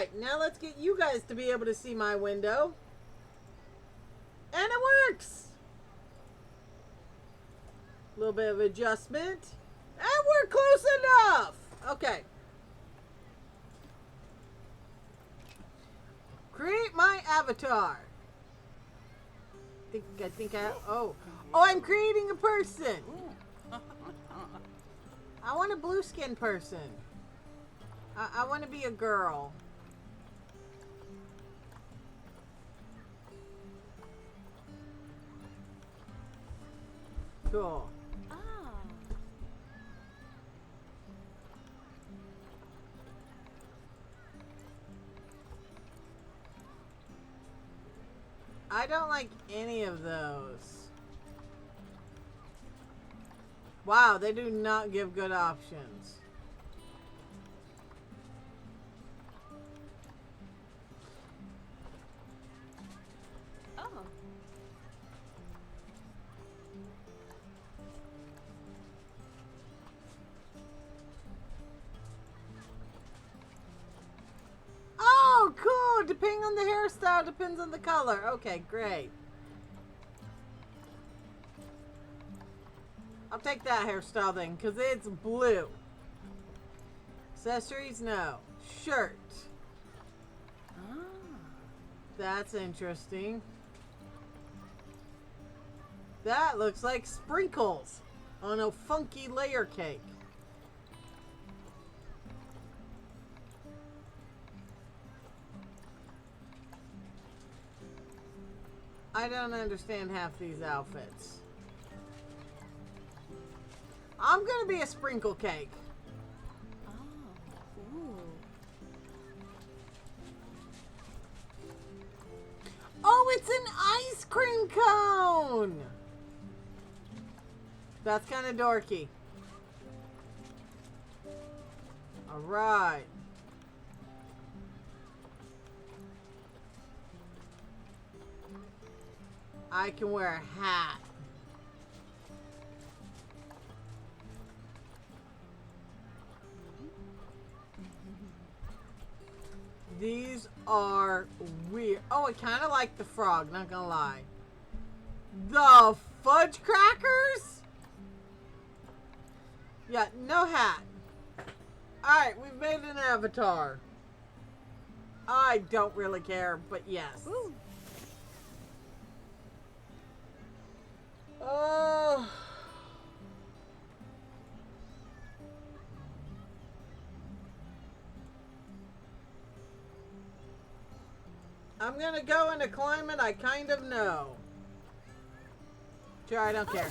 Alright, now let's get you guys to be able to see my window. And it works! A little bit of adjustment. And we're close enough! Okay. Create my avatar. Oh, I'm creating a person. I want a blue skin person. I want to be a girl. Cool. I don't like any of those. Wow, they do not give good options. Oh. Oh, cool! Depending on the hairstyle, depends on the color. Okay, great. I'll take that hairstyle then, because it's blue. Accessories, no. Shirt. That's interesting. That looks like sprinkles on a funky layer cake. I don't understand half these outfits. I'm gonna be a sprinkle cake. Oh. Ooh. Oh, it's an ice cream cone! That's kind of dorky. Alright. I can wear a hat. These are weird. Oh, I kind of like the frog, not gonna lie. The fudge crackers? Yeah, no hat. Alright, we've made an avatar. I don't really care, but yes. Ooh. Oh. I'm gonna go in a climate I kind of know. Sure, I don't care.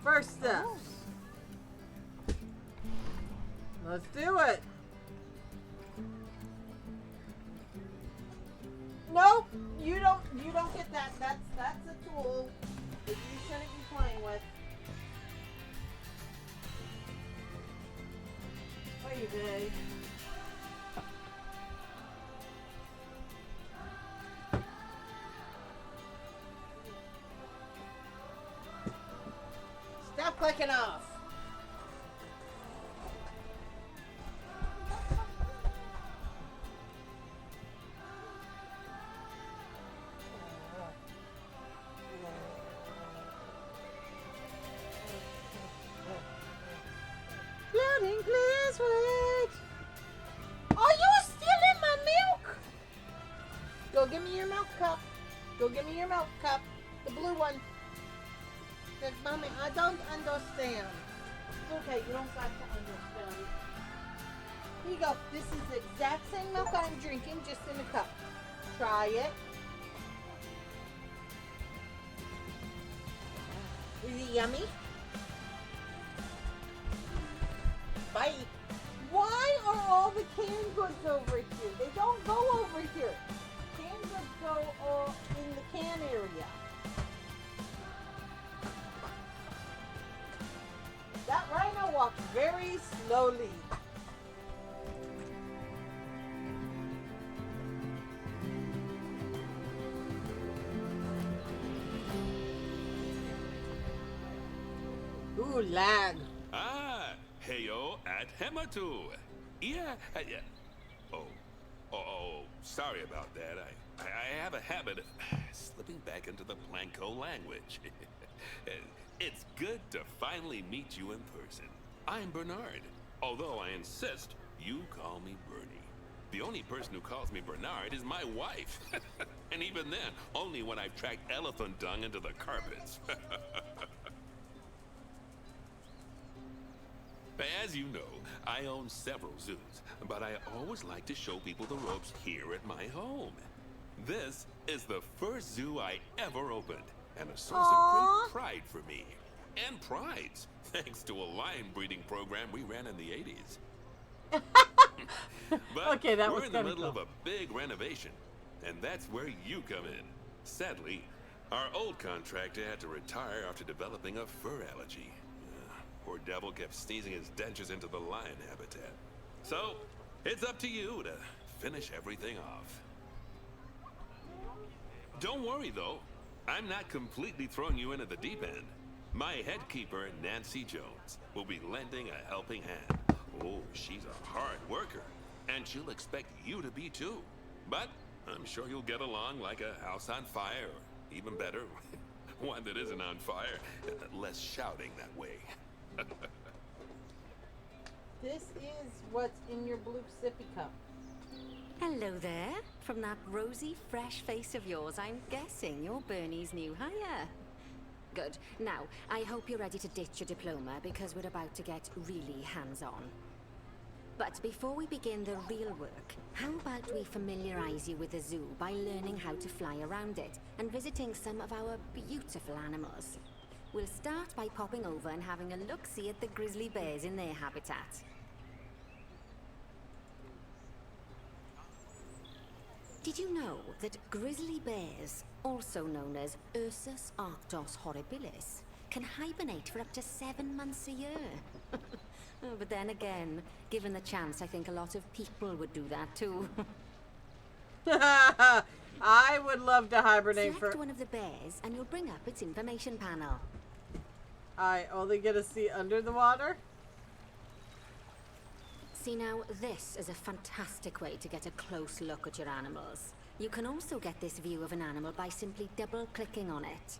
First steps. Let's do it. Nope, you don't get that. That's a tool that you shouldn't be playing with. Baby. Stop clicking off. Loading, please wait. Are you stealing my milk? Go give me your milk cup. Go give me your milk cup. The blue one. Because, Mommy, I don't understand. It's okay, you don't got to understand. Here you go. This is the exact same milk I'm drinking, just in a cup. Try it. Is it yummy? Bite. Why are all the canned goods over here? They don't go over here. Canned goods go in the can area. That rhino walks very slowly. Ooh, lag. Ah, heyo At Hematu. Yeah. Oh, sorry about that. I have a habit of slipping back into the Planko language. It's good to finally meet you in person. I'm Bernard, although I insist you call me Bernie. The only person who calls me Bernard is my wife. And even then, only when I've tracked elephant dung into the carpets. As you know, I own several zoos, but I always like to show people the ropes here at my home. This is the first zoo I ever opened, and a source of great pride for me. And prides, thanks to a lion breeding program we ran in the 80s. But Okay, that was we're in the kinda middle of cool. a big renovation, and that's where you come in. Sadly, our old contractor had to retire after developing a fur allergy. Poor devil kept sneezing his dentures into the lion habitat. So, it's up to you to finish everything off. Don't worry, though. I'm not completely throwing you in at the deep end. My head keeper, Nancy Jones, will be lending a helping hand. Oh, she's a hard worker, and she'll expect you to be too. But I'm sure you'll get along like a house on fire, or even better, one that isn't on fire. Less shouting that way. This is what's in your blue sippy cup. Hello there. From that rosy, fresh face of yours, I'm guessing you're Bernie's new hire. Good. Now, I hope you're ready to ditch your diploma because we're about to get really hands-on. But before we begin the real work, how about we familiarize you with the zoo by learning how to fly around it and visiting some of our beautiful animals? We'll start by popping over and having a look-see at the grizzly bears in their habitat. Did you know that grizzly bears, also known as Ursus arctos horribilis, can hibernate for up to 7 months a year? Oh, but then again, given the chance, I think a lot of people would do that too. I would love to hibernate Select for. one of the bears and you'll bring up its information panel. I only get to see under the water. See now, this is a fantastic way to get a close look at your animals. You can also get this view of an animal by simply double-clicking on it.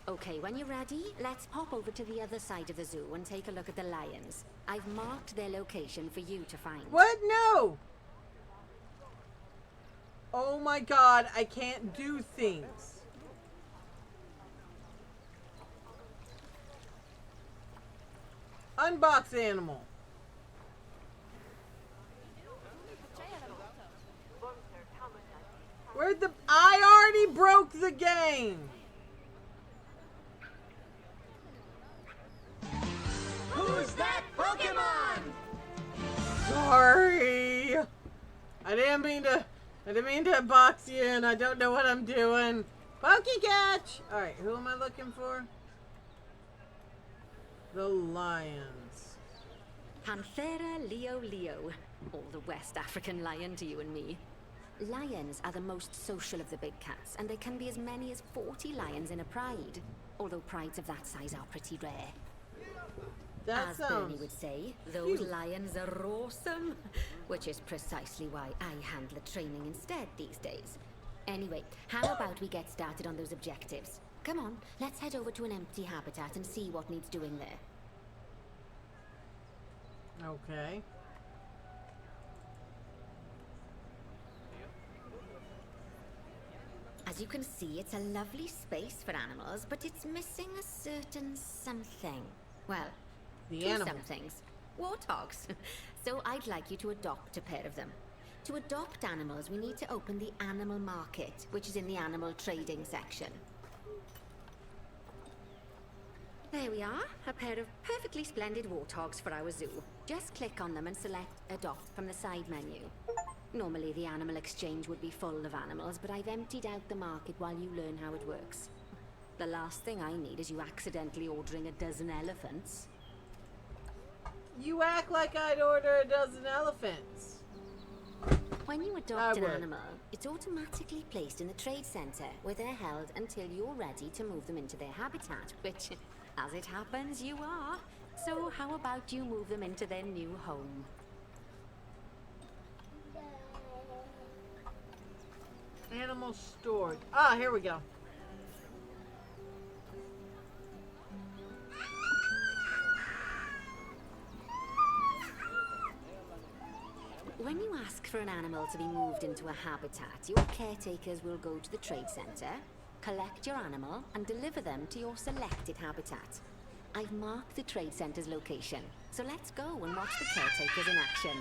Okay, when you're ready, let's pop over to the other side of the zoo and take a look at the lions. I've marked their location for you to find. What? No! Oh my god, I can't do things. Unbox animal. Where'd the... I already broke the game. Who's that Pokemon? Sorry. I didn't mean to box you in. I don't know what I'm doing. Pokecatch! Alright, who am I looking for? The lions. Panthera leo leo, or the West African lion to you and me. Lions are the most social of the big cats, and there can be as many as 40 lions in a pride. Although prides of that size are pretty rare. That As Bernie sounds... would say, those cute. lions are awesome. Which is precisely why I handle the training instead these days. Anyway, how about we get started on those objectives? Come on, let's head over to an empty habitat and see what needs doing there. Okay. As you can see, it's a lovely space for animals, but it's missing a certain something. Well, The two animal. somethings. Warthogs. So I'd like you to adopt a pair of them. To adopt animals, we need to open the animal market, which is in the animal trading section. There we are, a pair of perfectly splendid warthogs for our zoo. Just click on them and select Adopt from the side menu. Normally the animal exchange would be full of animals, but I've emptied out the market while you learn how it works. The last thing I need is you accidentally ordering a dozen elephants. You act like I'd order a dozen elephants. When you adopt an would. animal, it's automatically placed in the trade center, where they're held until you're ready to move them into their habitat, which, as it happens, you are. So how about you move them into their new home? Animal storage. Ah, here we go. When you ask for an animal to be moved into a habitat, your caretakers will go to the trade centre, collect your animal, and deliver them to your selected habitat. I've marked the trade centre's location, so let's go and watch the caretakers in action.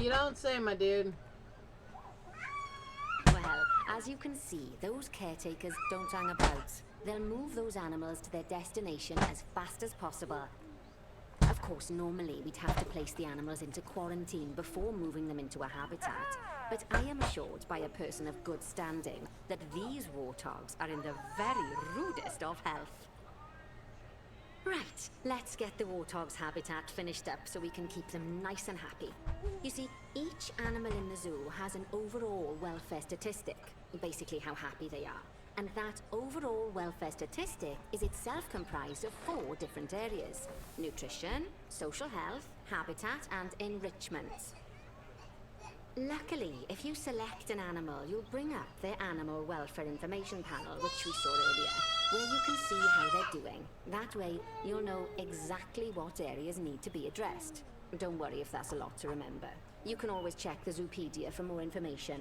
You don't say, my dude. Well, as you can see, those caretakers don't hang about. They'll move those animals to their destination as fast as possible. Of course, normally we'd have to place the animals into quarantine before moving them into a habitat. But I am assured by a person of good standing that these warthogs are in the very rudest of health. Right, let's get the warthog's habitat finished up so we can keep them nice and happy. You see, each animal in the zoo has an overall welfare statistic, basically how happy they are. And that overall welfare statistic is itself comprised of 4 different areas: nutrition, social health, habitat, and enrichment. Luckily, if you select an animal, you'll bring up their animal welfare information panel, which we saw earlier, where you can see how they're doing. That way, you'll know exactly what areas need to be addressed. Don't worry if that's a lot to remember. You can always check the Zoopedia for more information.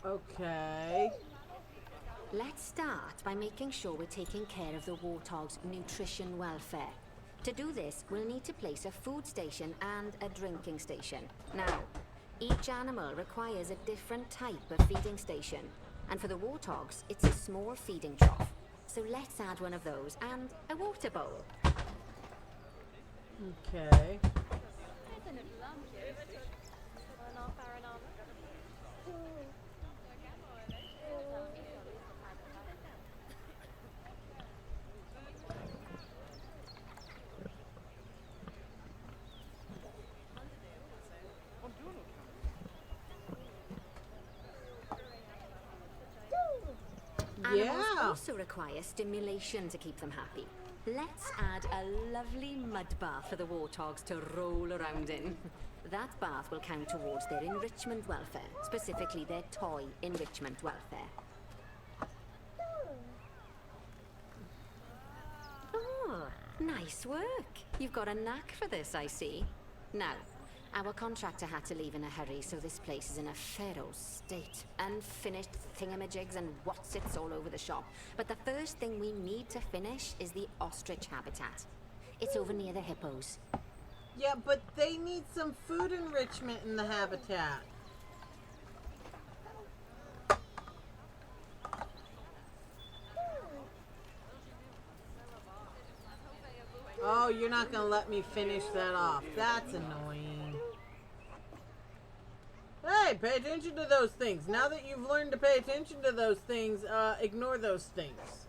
Okay. Let's start by making sure we're taking care of the warthog's nutrition welfare. To do this, we'll need to place a food station and a drinking station. Now, each animal requires a different type of feeding station. And for the warthogs, it's a small feeding trough. So let's add one of those and a water bowl. Okay. Animals Yeah. also require stimulation to keep them happy. Let's add a lovely mud bath for the warthogs to roll around in. That bath will count towards their enrichment welfare, specifically their toy enrichment welfare. Oh, nice work. You've got a knack for this, I see. Now, our contractor had to leave in a hurry, so this place is in a pharaoh's state. Unfinished thingamajigs and whatsits all over the shop. But the first thing we need to finish is the ostrich habitat. It's over near the hippos. Yeah, but they need some food enrichment in the habitat. Oh, you're not gonna let me finish that off. That's annoying. Hey, pay attention to those things. Now that you've learned to pay attention to those things, ignore those things.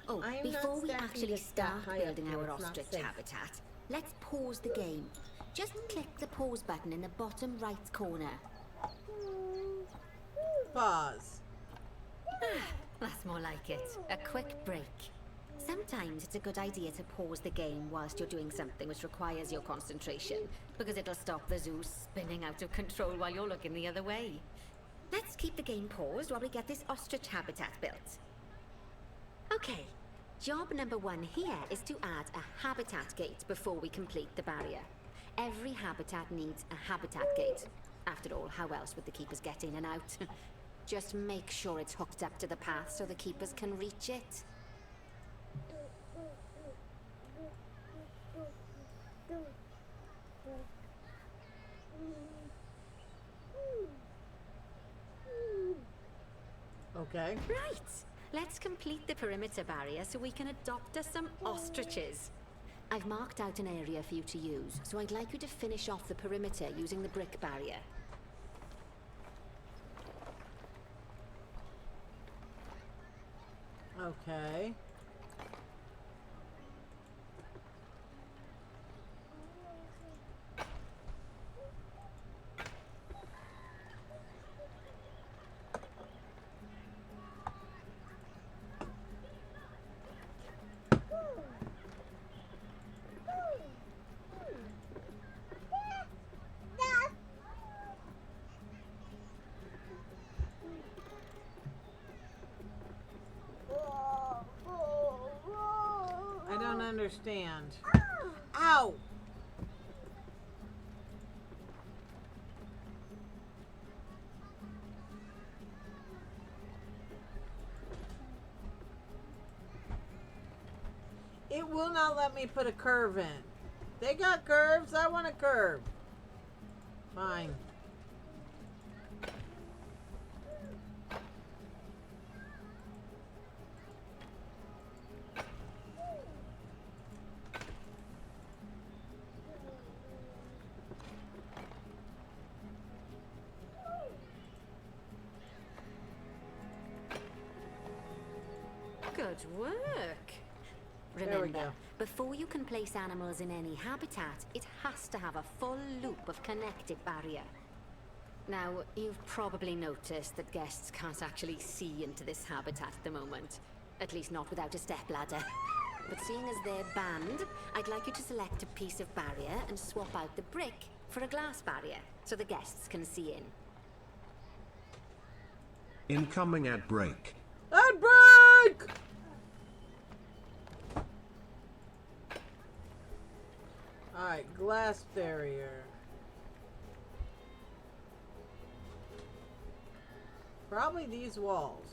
Oh, I am before not we stacking actually this that start high up building here. our It's not ostrich safe. habitat, let's pause the game. Just click the pause button in the bottom right corner. Pause. That's more like it. A quick break. Sometimes it's a good idea to pause the game whilst you're doing something which requires your concentration, because it'll stop the zoo spinning out of control while you're looking the other way. Let's keep the game paused while we get this ostrich habitat built. Okay, job number 1 here is to add a habitat gate before we complete the barrier. Every habitat needs a habitat gate. After all, how else would the keepers get in and out? Just make sure it's hooked up to the path so the keepers can reach it. Okay. Right, let's complete the perimeter barrier so we can adopt us some ostriches. I've marked out an area for you to use, so I'd like you to finish off the perimeter using the brick barrier. Okay. understand. Ow! It will not let me put a curve in. They got curves. I want a curve. Fine. Good work. There we Remember, go. before you can place animals in any habitat, it has to have a full loop of connected barrier. Now, you've probably noticed that guests can't actually see into this habitat at the moment. At least not without a stepladder. But seeing as they're banned, I'd like you to select a piece of barrier and swap out the brick for a glass barrier, so the guests can see in. Incoming ad break. Ad break! Alright, glass barrier. Probably these walls.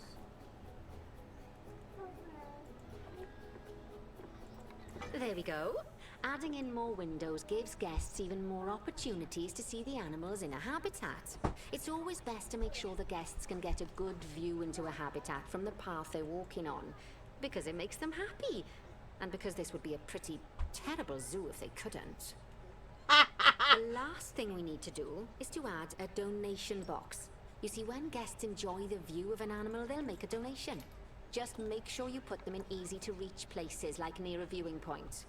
There we go. Adding in more windows gives guests even more opportunities to see the animals in a habitat. It's always best to make sure the guests can get a good view into a habitat from the path they're walking on, because it makes them happy, and because this would be a pretty terrible zoo if they couldn't. The last thing we need to do is to add a donation box. You see, when guests enjoy the view of an animal, they'll make a donation. Just make sure you put them in easy-to-reach places, like near a viewing point.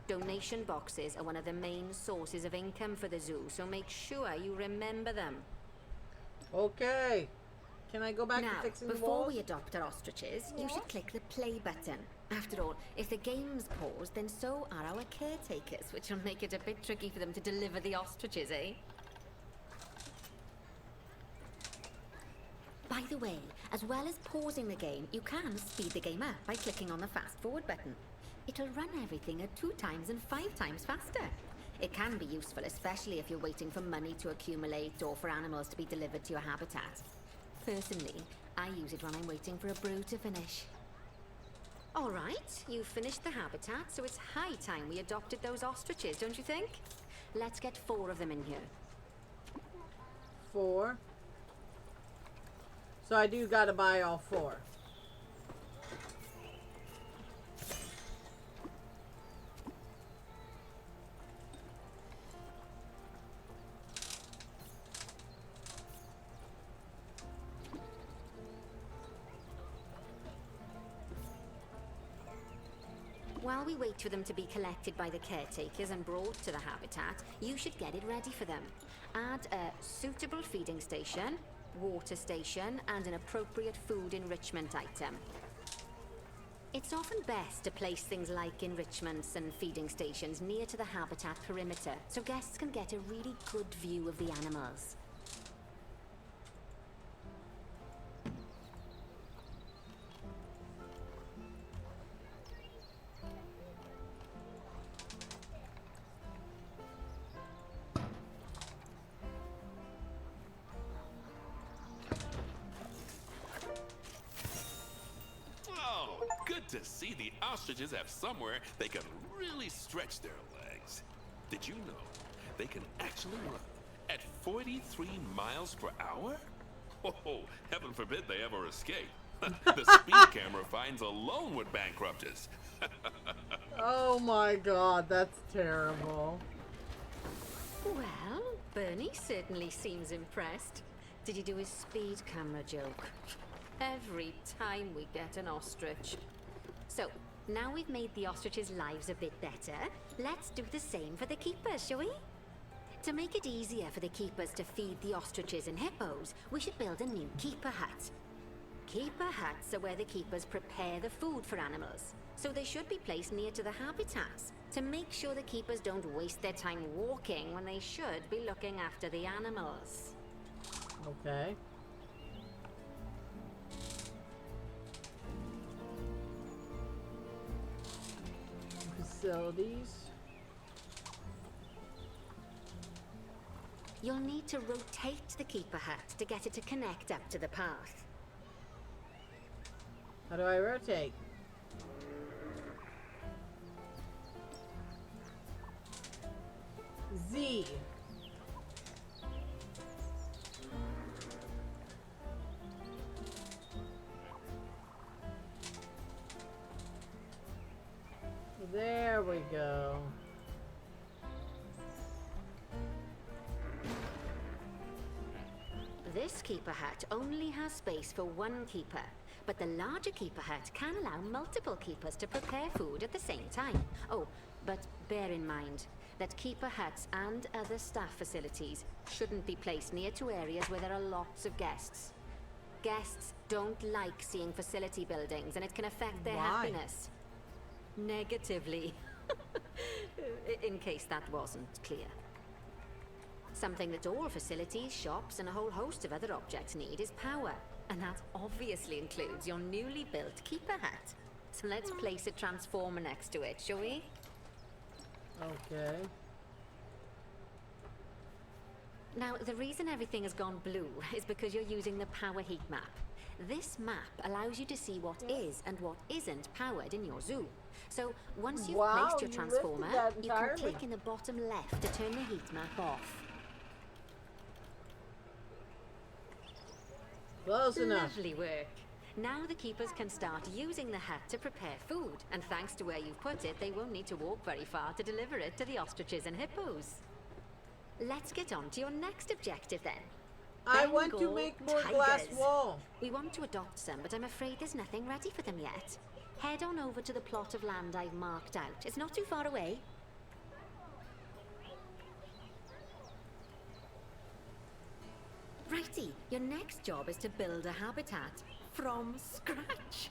Donation boxes are one of the main sources of income for the zoo, so make sure you remember them. Okay. Can I go back Now, to fixing the before walls? we adopt our ostriches, you should click the play button. After all, if the game's paused, then so are our caretakers, which will make it a bit tricky for them to deliver the ostriches, eh? By the way, as well as pausing the game, you can speed the game up by clicking on the fast forward button. It'll run everything at 2 times and 5 times faster. It can be useful, especially if you're waiting for money to accumulate or for animals to be delivered to your habitat. Personally, I use it when I'm waiting for a brew to finish. Alright, you've finished the habitat, so it's high time we adopted those ostriches, don't you think? Let's get 4 of them in here. 4. So I do gotta buy all 4. While we wait for them to be collected by the caretakers and brought to the habitat, you should get it ready for them. Add a suitable feeding station, water station, and an appropriate food enrichment item. It's often best to place things like enrichments and feeding stations near to the habitat perimeter, so guests can get a really good view of the animals. Oh, good to see the ostriches have somewhere they can really stretch their legs. Did you know they can actually run at 43 miles per hour? Oh, heaven forbid they ever escape. The speed camera finds alone would bankrupt us. Oh my god, that's terrible. Well, Bernie certainly seems impressed. Did you do his speed camera joke? Every time we get an ostrich. So, now we've made the ostriches' lives a bit better, let's do the same for the keepers, shall we? To make it easier for the keepers to feed the ostriches and hippos, we should build a new keeper hut. Keeper huts are where the keepers prepare the food for animals, so they should be placed near to the habitats to make sure the keepers don't waste their time walking when they should be looking after the animals. Okay. facilities. You'll need to rotate the Keeper Hut to get it to connect up to the path. How do I rotate? Z. There we go. This Keeper Hut only has space for one keeper, but the larger Keeper Hut can allow multiple keepers to prepare food at the same time. Oh, but bear in mind that Keeper Huts and other staff facilities shouldn't be placed near to areas where there are lots of guests. Guests don't like seeing facility buildings, and it can affect their Why? happiness. Negatively. In case that wasn't clear. Something that all facilities, shops, and a whole host of other objects need is power. And that obviously includes your newly built Keeper Hut. So let's place a transformer next to it, shall we? Okay. Now, the reason everything has gone blue is because you're using the power heat map. This map allows you to see what is and what isn't powered in your zoo. So once you've Wow, placed your you transformer, lifted that you can entirely. click in the bottom left to turn the heat map off. Close enough. Lovely work. Now the keepers can start using the hut to prepare food, and thanks to where you've put it, they won't need to walk very far to deliver it to the ostriches and hippos. Let's get on to your next objective then. I want to Bengal make more glass tigers. wall. We want to adopt some, but I'm afraid there's nothing ready for them yet. Head on over to the plot of land I've marked out. It's not too far away. Righty, your next job is to build a habitat from scratch.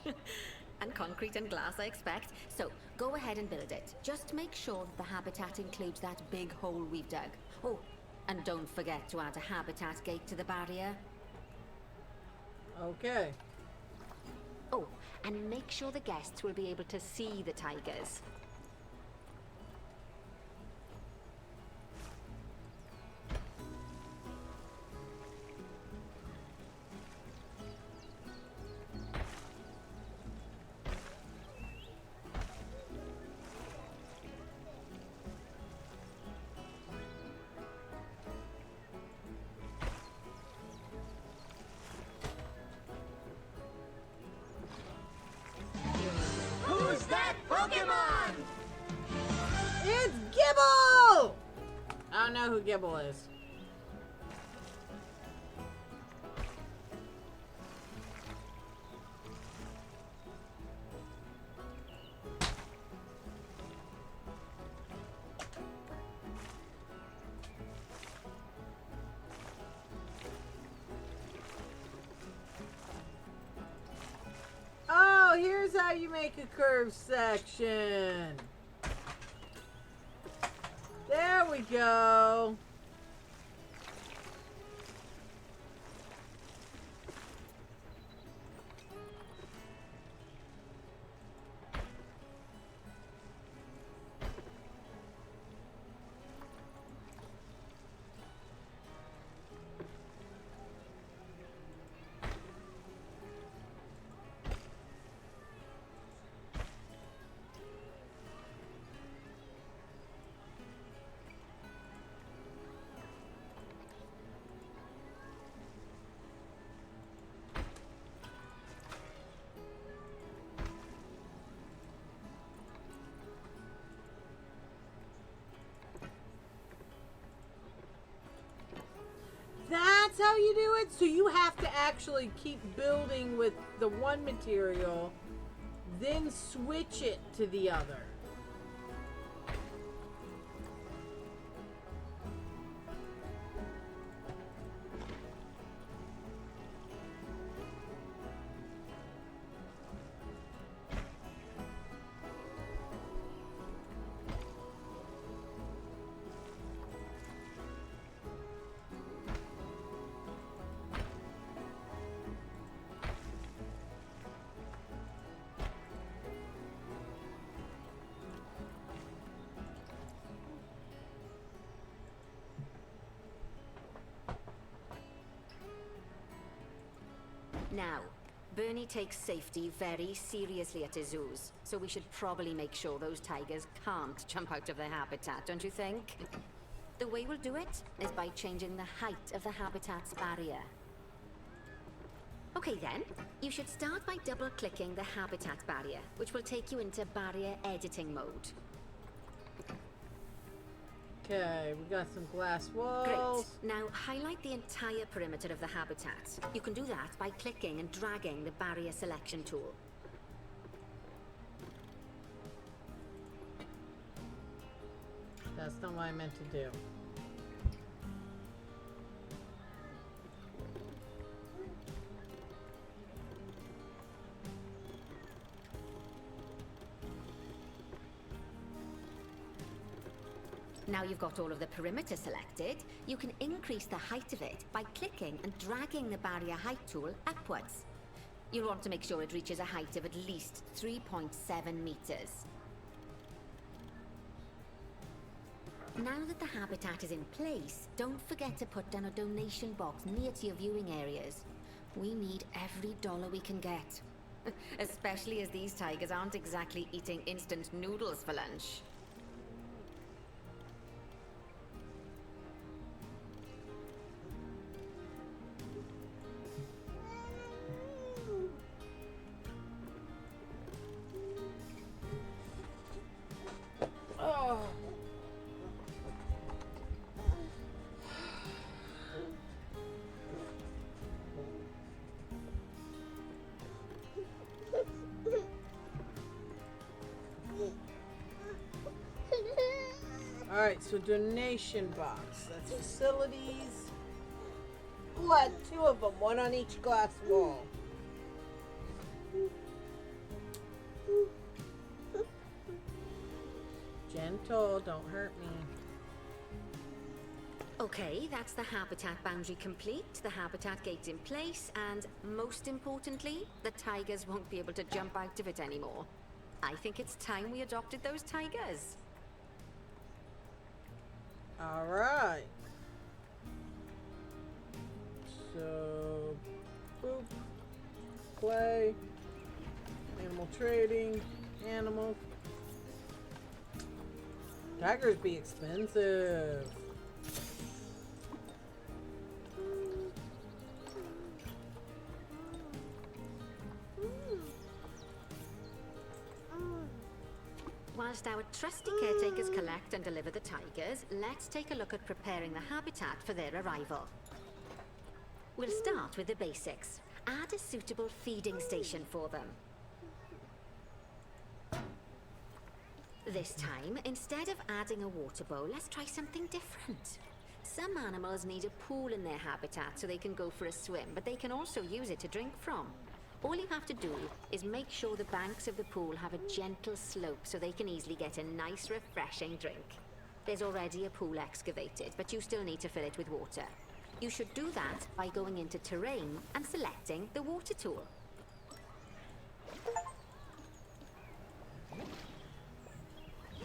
And concrete and glass, I expect. So, go ahead and build it. Just make sure that the habitat includes that big hole we've dug. Oh, and don't forget to add a habitat gate to the barrier. Okay. Oh, and make sure the guests will be able to see the tigers. Who's that Pokemon? It's Gibble! I don't know who Gibble is. Oh, here's how you make a curved section. There we go. That's how you do it? So you have to actually keep building with the one material, then switch it to the other. Now, Bernie takes safety very seriously at his zoos, so we should probably make sure those tigers can't jump out of their habitat, don't you think? The way we'll do it is by changing the height of the habitat's barrier. Okay then, you should start by double-clicking the habitat barrier, which will take you into barrier editing mode. Okay, we got some glass walls. Great. Now highlight the entire perimeter of the habitat. You can do that by clicking and dragging the barrier selection tool. That's not what I meant to do. Now you've got all of the perimeter selected, you can increase the height of it by clicking and dragging the barrier height tool upwards. You'll want to make sure it reaches a height of at least 3.7 meters. Now that the habitat is in place, don't forget to put down a donation box near to your viewing areas. We need every dollar we can get. Especially as these tigers aren't exactly eating instant noodles for lunch. Oh. Alright, so donation box. That's facilities. We'll add 2 of them, one on each glass wall. Gentle, don't hurt me. Okay, that's the habitat boundary complete, the habitat gate's in place, and most importantly, the tigers won't be able to jump out of it anymore. I think it's time we adopted those tigers. Alright. So, boop, play, animal trading, animal. Tigers be expensive. Whilst our trusty caretakers collect and deliver the tigers, let's take a look at preparing the habitat for their arrival. We'll start with the basics. Add a suitable feeding station for them. This time, instead of adding a water bowl, let's try something different. Some animals need a pool in their habitat so they can go for a swim, but they can also use it to drink from. All you have to do is make sure the banks of the pool have a gentle slope so they can easily get a nice, refreshing drink. There's already a pool excavated, but you still need to fill it with water. You should do that by going into terrain and selecting the water tool.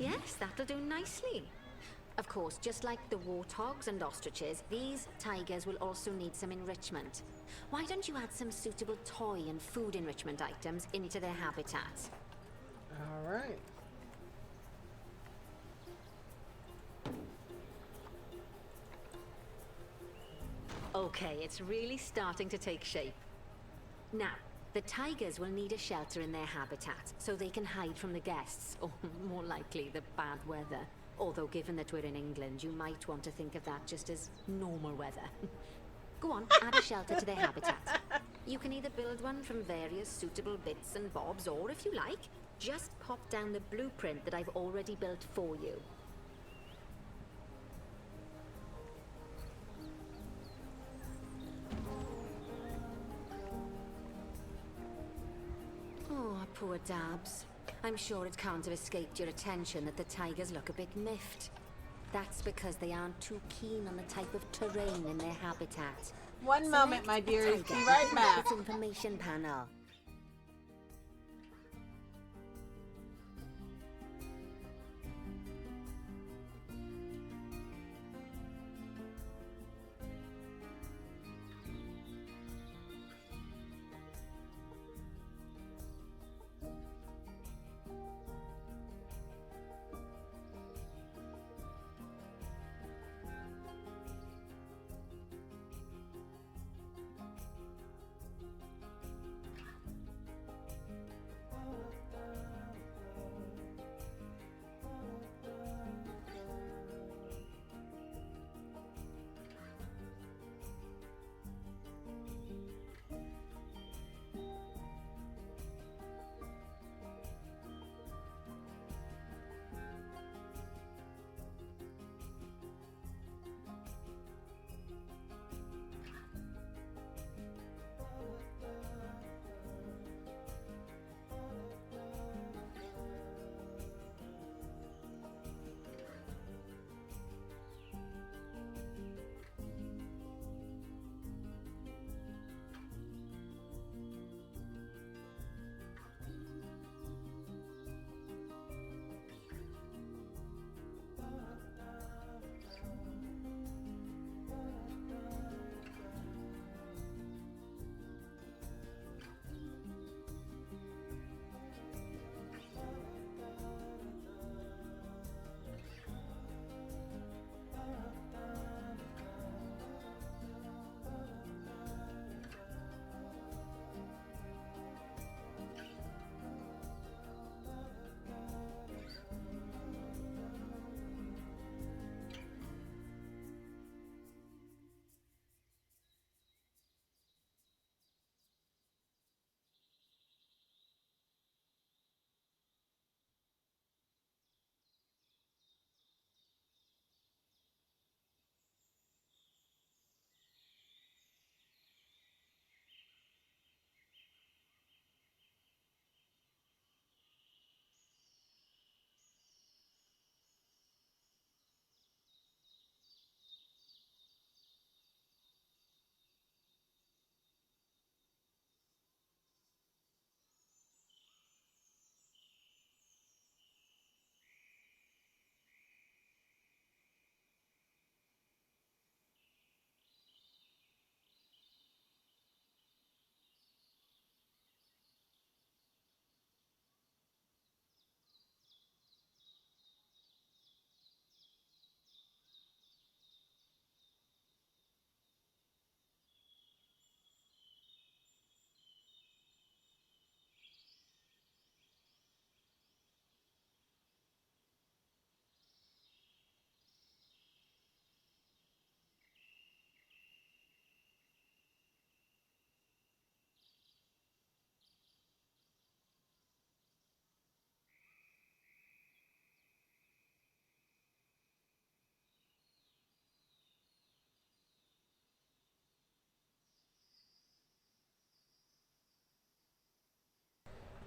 Yes, that'll do nicely. Of course, just like the warthogs and ostriches, these tigers will also need some enrichment. Why don't you add some suitable toy and food enrichment items into their habitat? Alright. Okay, it's really starting to take shape. Now, the tigers will need a shelter in their habitat so they can hide from the guests, or more likely, the bad weather. Although given that we're in England, you might want to think of that just as normal weather. Go on, add a shelter to their habitat. You can either build one from various suitable bits and bobs, or if you like, just pop down the blueprint that I've already built for you. Oh, poor Dabs. I'm sure it can't have escaped your attention that the tigers look a bit miffed. That's because they aren't too keen on the type of terrain in their habitat. One moment, my dearies. Be Tiger, right back. This information panel.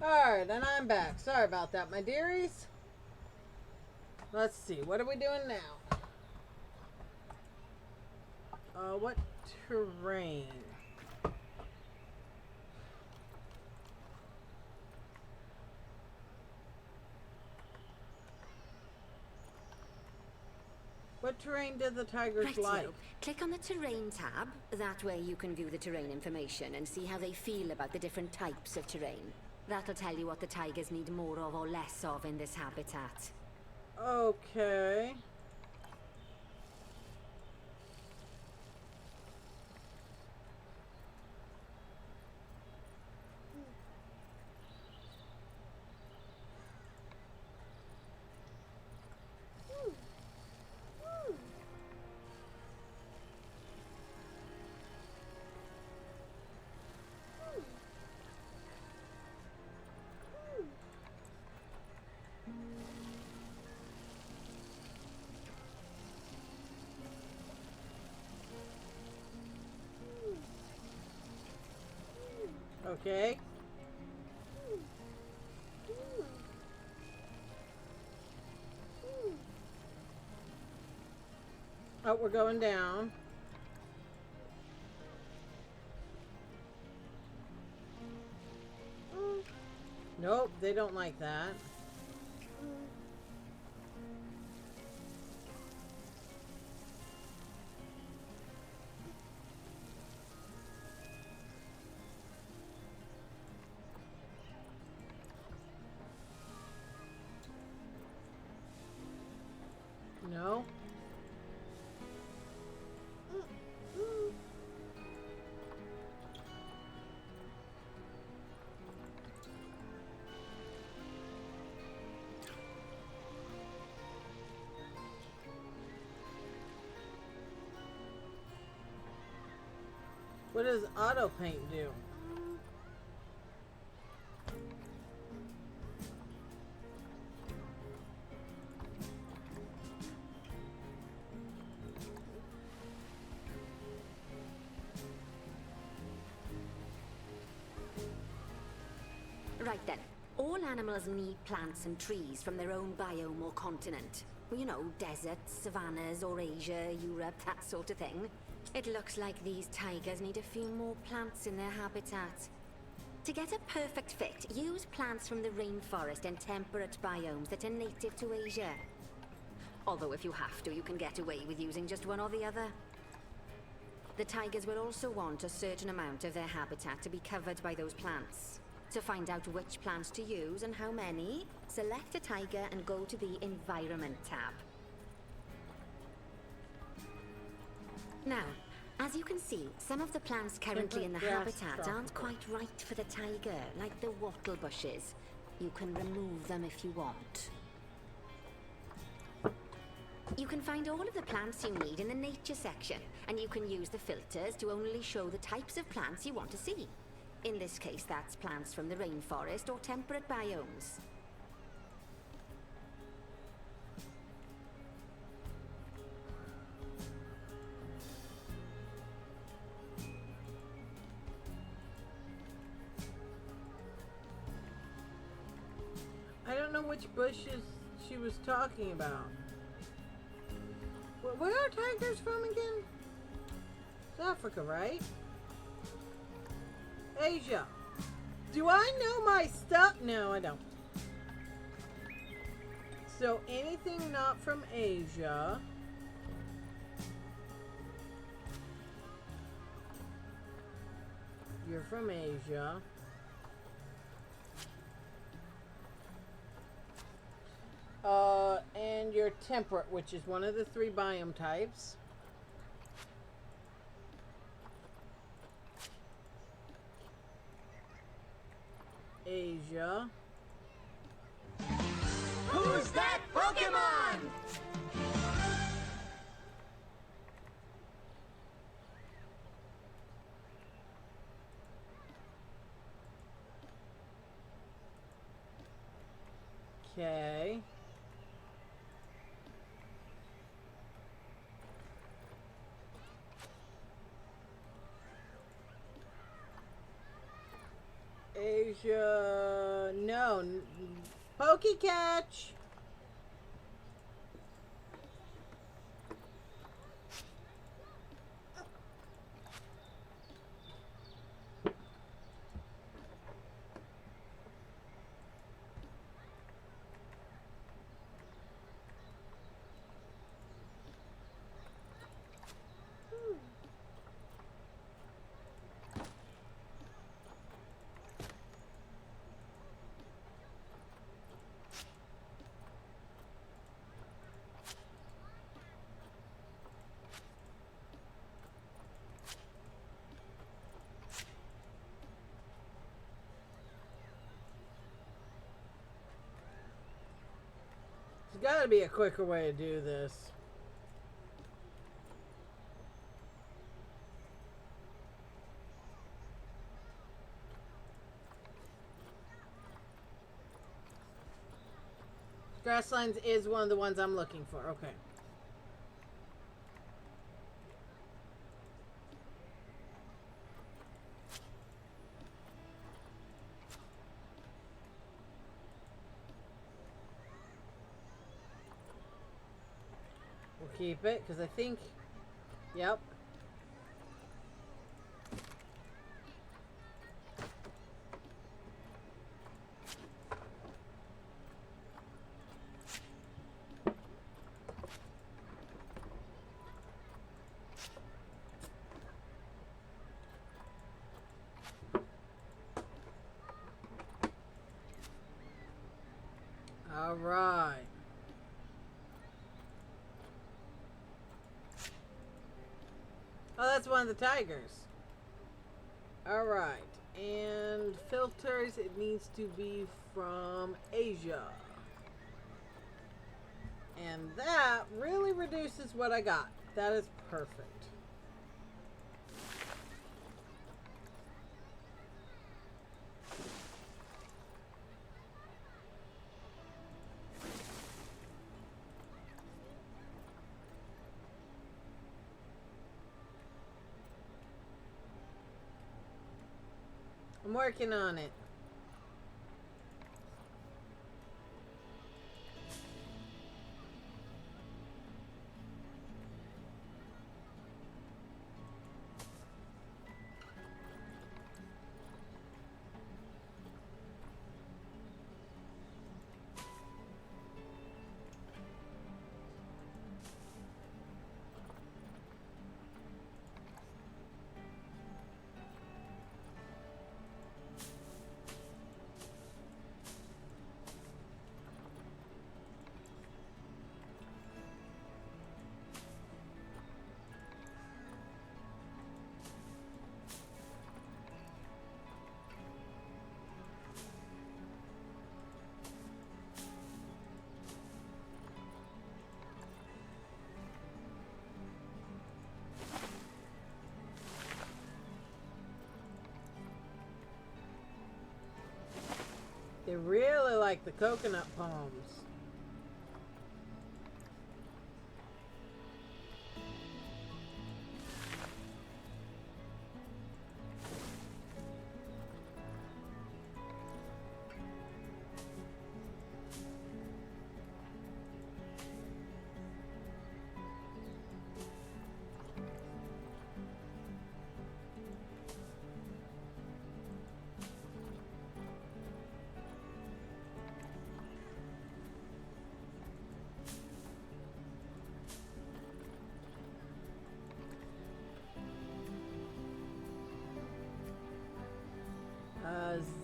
Alright, and I'm back. Sorry about that, my dearies. Let's see, what are we doing now? What terrain? What terrain do the tigers Rightio. like? Click on the terrain tab. That way you can view the terrain information and see how they feel about the different types of terrain. That'll tell you what the tigers need more of or less of in this habitat. Okay. Okay. Oh, we're going down. Nope, they don't like that. No. What does auto paint do? Right then. All animals need plants and trees from their own biome or continent. You know, deserts, savannas, or Asia, Europe, that sort of thing. It looks like these tigers need a few more plants in their habitat. To get a perfect fit, use plants from the rainforest and temperate biomes that are native to Asia. Although if you have to, you can get away with using just one or the other. The tigers will also want a certain amount of their habitat to be covered by those plants. To find out which plants to use and how many, select a tiger and go to the Environment tab. Now, as you can see, some of the plants currently in the habitat aren't quite right for the tiger, like the wattle bushes. You can remove them if you want. You can find all of the plants you need in the nature section, and you can use the filters to only show the types of plants you want to see. In this case, that's plants from the rainforest or temperate biomes. I don't know which bushes she was talking about. Where are tigers from again? It's Africa, right? Asia. Do I know my stuff? No, I don't. So anything not from Asia. You're from Asia. And you're temperate, which is one of the 3 biome types. Asia. Who's that Pokemon? Okay. Asia, Pokey catch. There's got to be a quicker way to do this. Grasslands is one of the ones I'm looking for. Okay. We'll keep it because I think, yep. All right. Oh, that's one of the tigers. All right. And filters, it needs to be from Asia. And that really reduces what I got. That is perfect. I'm working on it. They really like the coconut palms.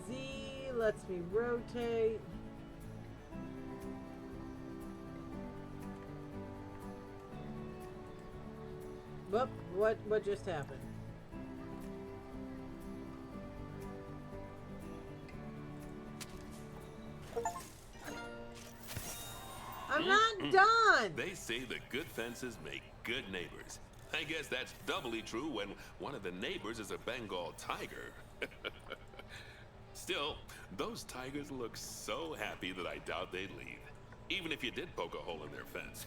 Z lets me rotate. Whoop, what just happened? I'm not done! They say that good fences make good neighbors. I guess that's doubly true when one of the neighbors is a Bengal tiger. Still, those tigers look so happy that I doubt they'd leave, even if you did poke a hole in their fence.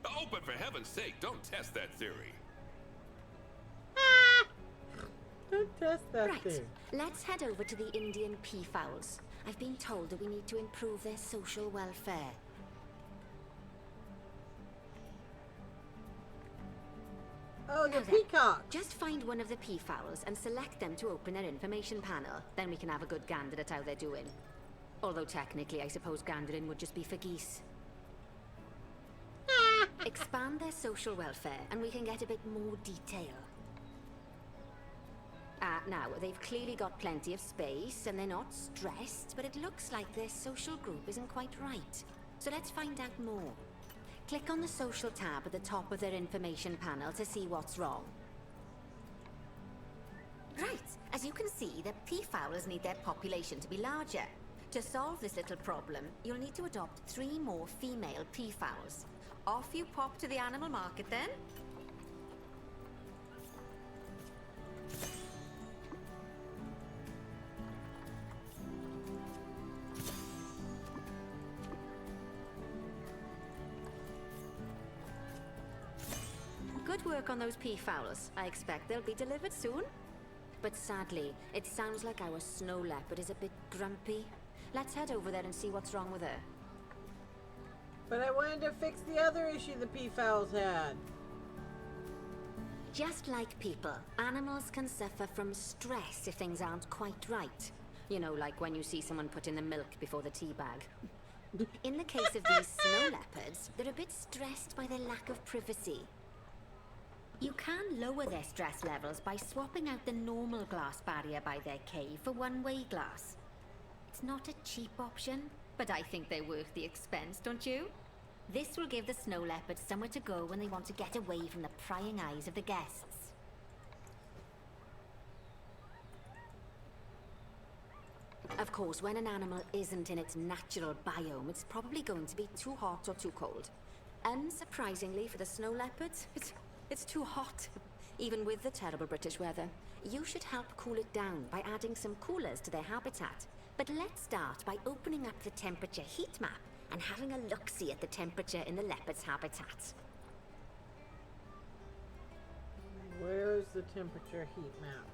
Oh, but for heaven's sake, don't test that theory. Don't test that Right, thing. let's head over to the Indian peafowls. I've been told that we need to improve their social welfare. Oh, the Now then, peacock. Just find one of the peafowls and select them to open their information panel. Then we can have a good gander at how they're doing. Although technically, I suppose gandering would just be for geese. Expand their social welfare and we can get a bit more detail. Now, they've clearly got plenty of space and they're not stressed, but it looks like their social group isn't quite right. So let's find out more. Click on the social tab at the top of their information panel to see what's wrong. Right, as you can see, the peafowls need their population to be larger. To solve this little problem, you'll need to adopt 3 more female peafowls. Off you pop to the animal market then. Good work on those peafowls. I expect they'll be delivered soon. But sadly, it sounds like our snow leopard is a bit grumpy. Let's head over there and see what's wrong with her. But I wanted to fix the other issue the peafowls had. Just like people, animals can suffer from stress if things aren't quite right. You know, like when you see someone put in the milk before the tea bag. In the case of these snow leopards, they're a bit stressed by their lack of privacy. You can lower their stress levels by swapping out the normal glass barrier by their cave for one-way glass. It's not a cheap option, but I think they're worth the expense, don't you? This will give the snow leopards somewhere to go when they want to get away from the prying eyes of the guests. Of course, when an animal isn't in its natural biome, it's probably going to be too hot or too cold. Unsurprisingly for the snow leopards, it's too hot, even with the terrible British weather. You should help cool it down by adding some coolers to their habitat. But let's start by opening up the temperature heat map and having a look-see at the temperature in the leopard's habitat. Where's the temperature heat map?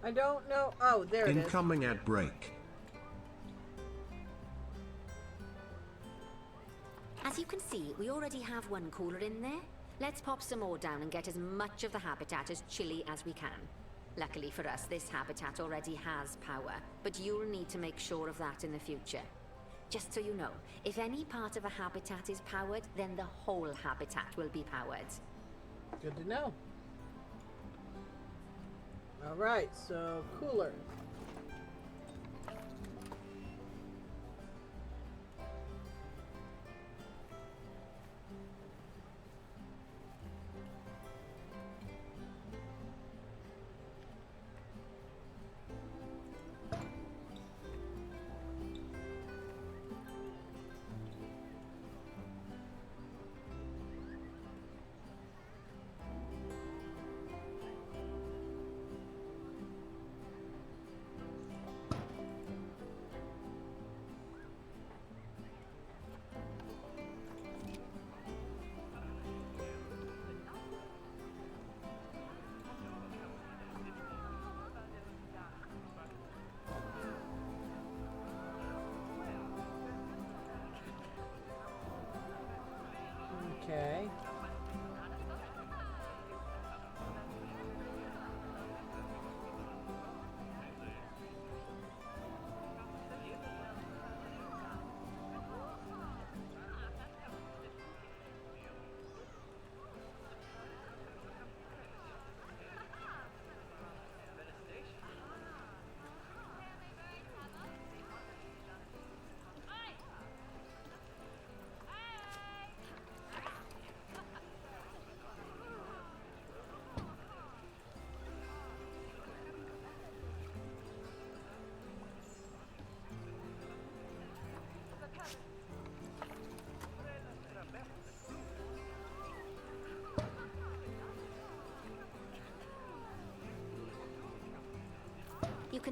I don't know. Oh, there it is. Incoming at break. As you can see, we already have one cooler in there. Let's pop some more down and get as much of the habitat as chilly as we can. Luckily for us, this habitat already has power, but you'll need to make sure of that in the future. Just so you know, if any part of a habitat is powered, then the whole habitat will be powered. Good to know. All right, so coolers.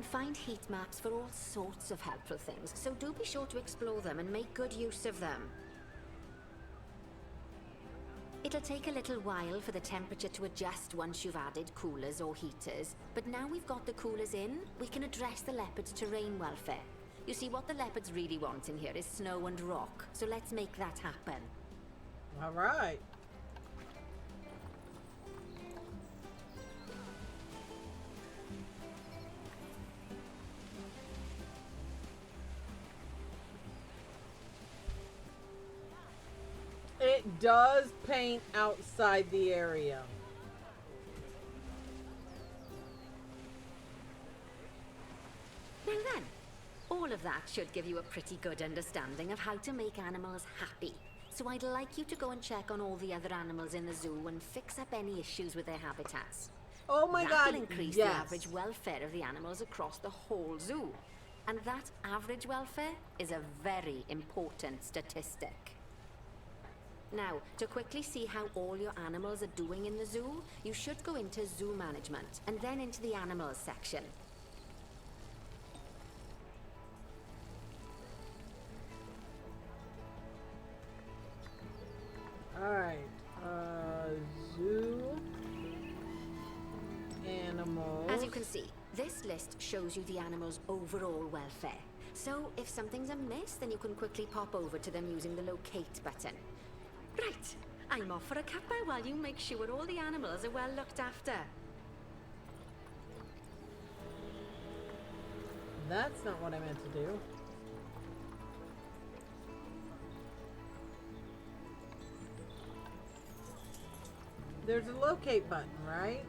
can find heat maps for all sorts of helpful things, so do be sure to explore them and make good use of them. It'll take a little while for the temperature to adjust once you've added coolers or heaters, but now we've got the coolers in, we can address the leopards' terrain welfare. You see, what the leopards really want in here is snow and rock, so let's make that happen. All right. It does paint outside the area. Now then, all of that should give you a pretty good understanding of how to make animals happy. So I'd like you to go and check on all the other animals in the zoo and fix up any issues with their habitats. Oh my God, That'll increase the yes. average welfare of the animals across the whole zoo. And that average welfare is a very important statistic. Now, to quickly see how all your animals are doing in the zoo, you should go into zoo management and then into the animals section. Alright. Zoo. Animals. As you can see, this list shows you the animals' overall welfare. So, if something's amiss, then you can quickly pop over to them using the locate button. Right, I'm off for a cuppa while you make sure all the animals are well looked after. That's not what I meant to do. There's a locate button, right?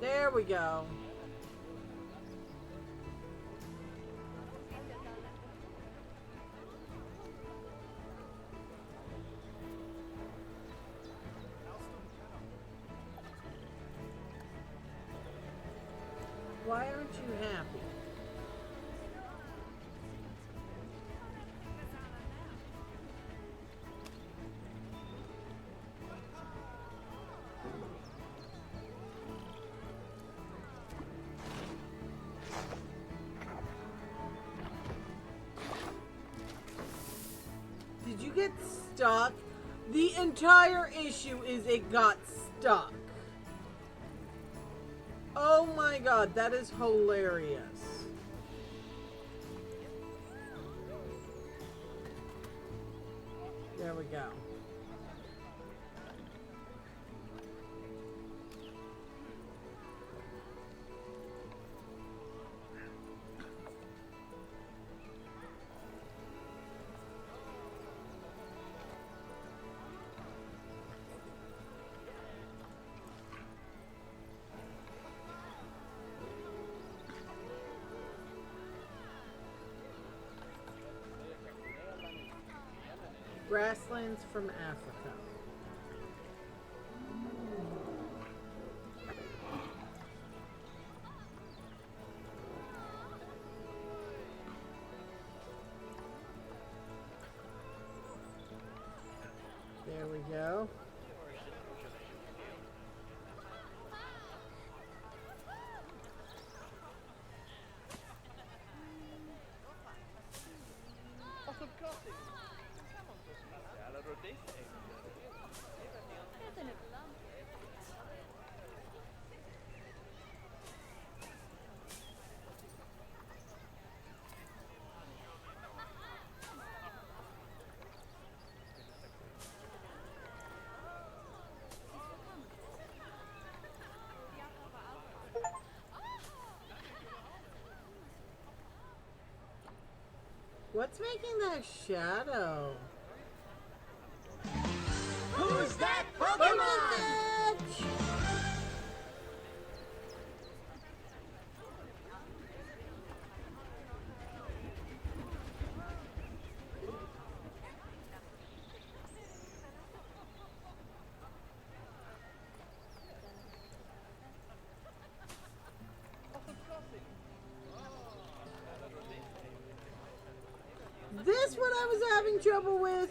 There we go. Why aren't you happy? Did you get stuck? The entire issue is it got stuck. Oh my God, that is hilarious. There we go. Grasslands from Africa. There we go. What's making that shadow? Who's that Pokemon? trouble with?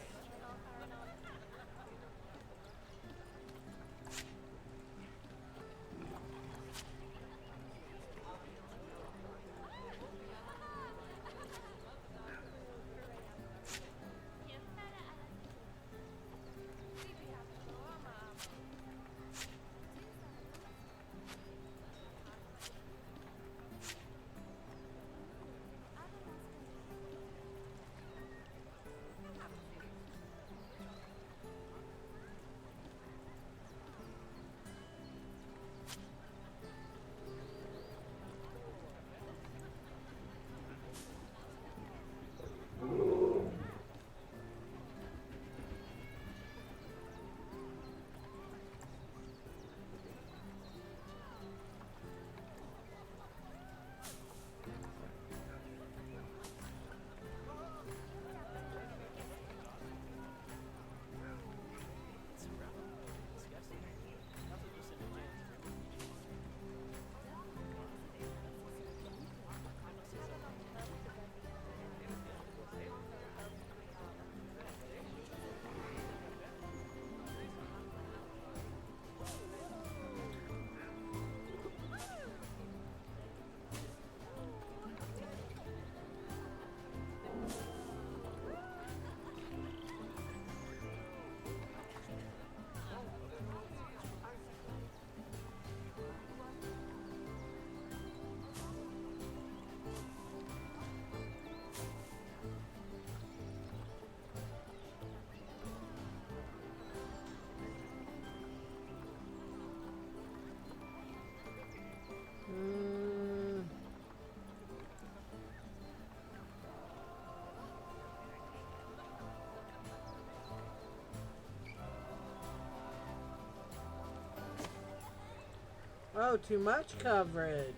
Oh, too much coverage.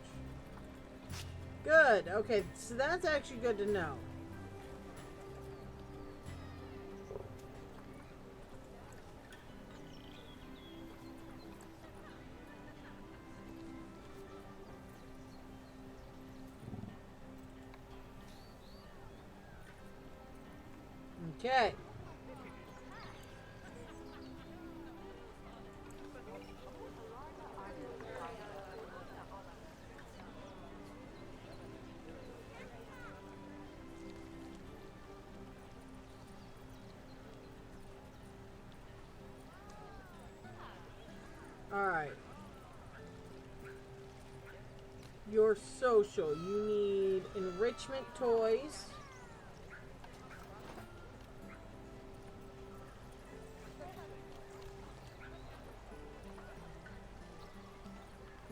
Good. Okay, so that's actually good to know. Okay. Alright. Your social. You need enrichment toys.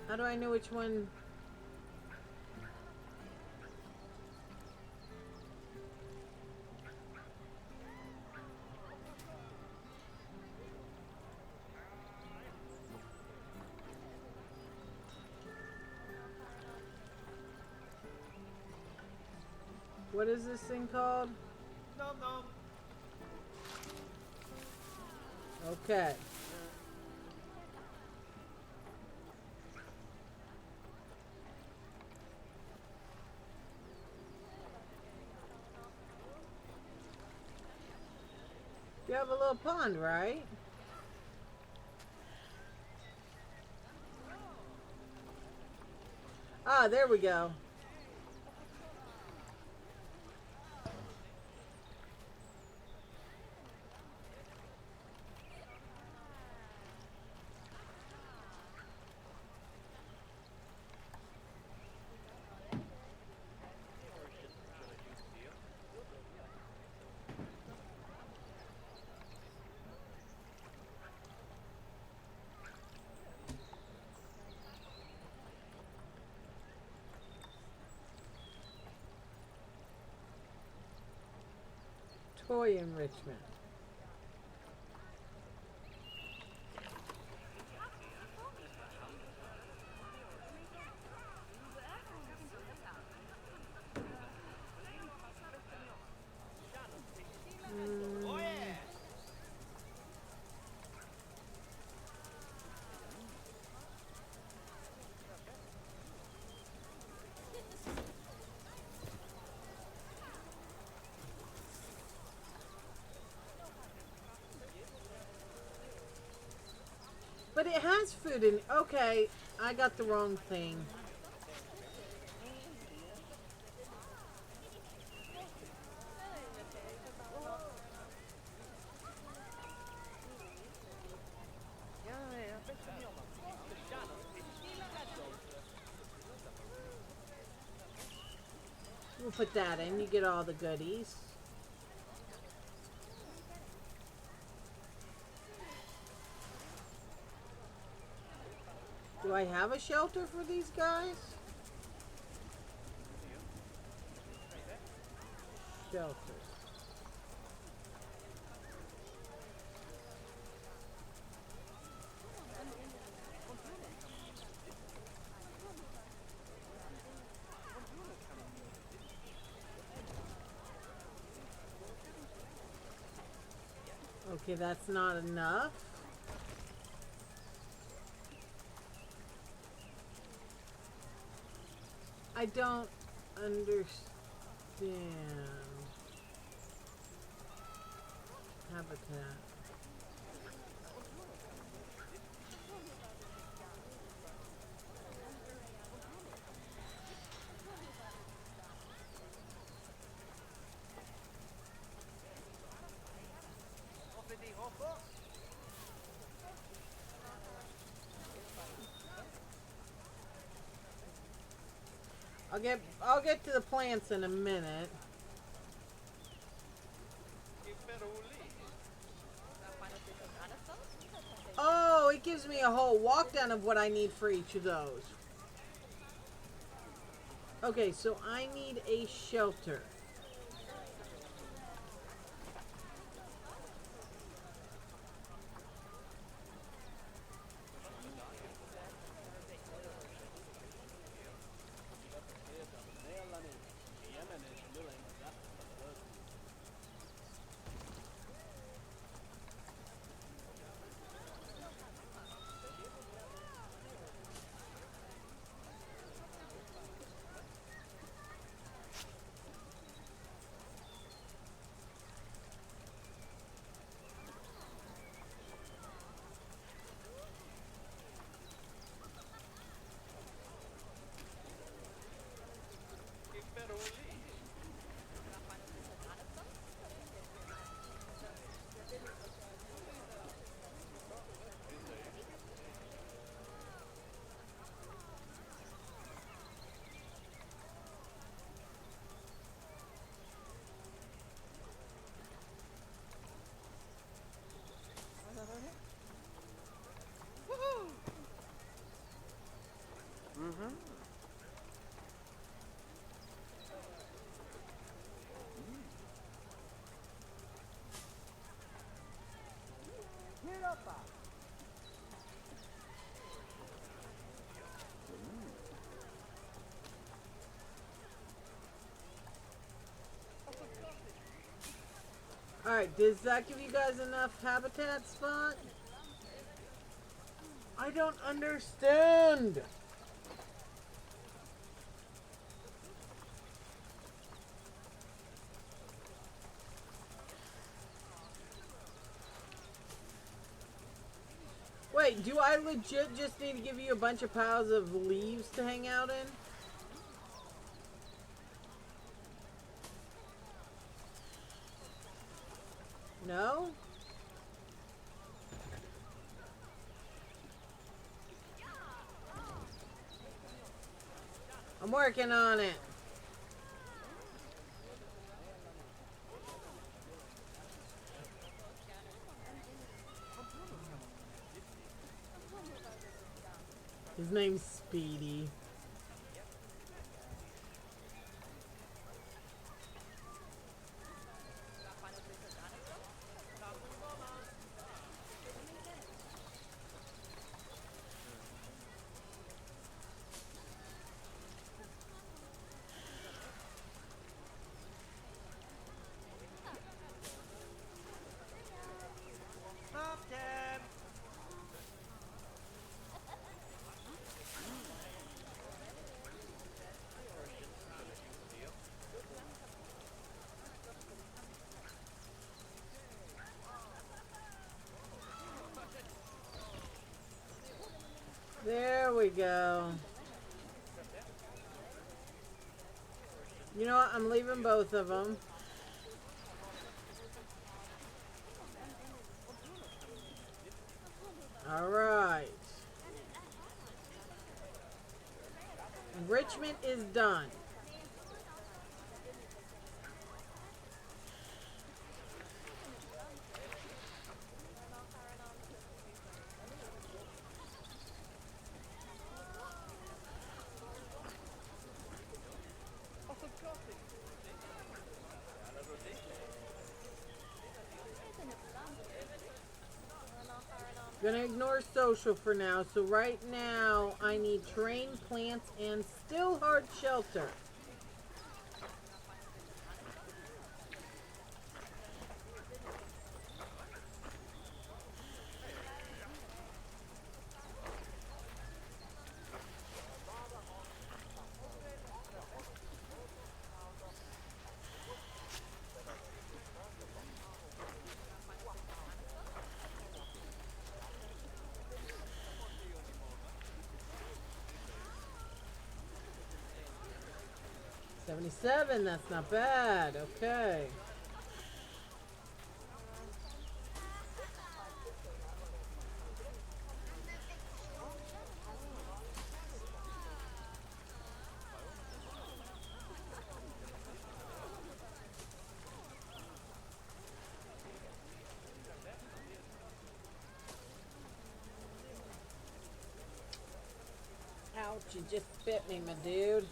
How do I know which one? What is this thing called? Nom nom. Okay. You have a little pond, right? Ah, there we go. Toy enrichment. Oh yeah. But it has food in. Okay, I got the wrong thing. We'll put that in. You get all the goodies. Do I have a shelter for these guys? Shelter. Okay, that's not enough. I don't understand. Habitat. I'll get to the plants in a minute. Oh, it gives me a whole walk down of what I need for each of those. Okay, so I need a shelter. Alright, does that give you guys enough habitat spot? I don't understand. Wait, do I legit just need to give you a bunch of piles of leaves to hang out in? No? I'm working on it. His name's Speedy. Nap time. There we go. You know what? I'm leaving both of them. All right. Enrichment is done. Gonna ignore social for now. So right now, I need terrain, plants, and still hard shelter. $77, that's not bad. Okay. Ouch, you just bit me, my dude.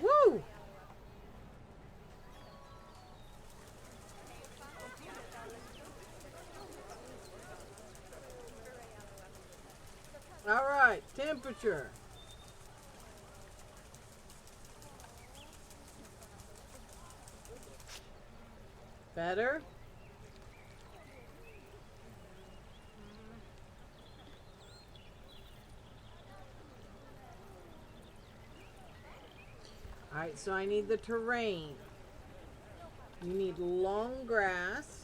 Woo! All right, temperature. Better. All right, so I need the terrain. You need long grass.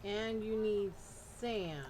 And you need sand.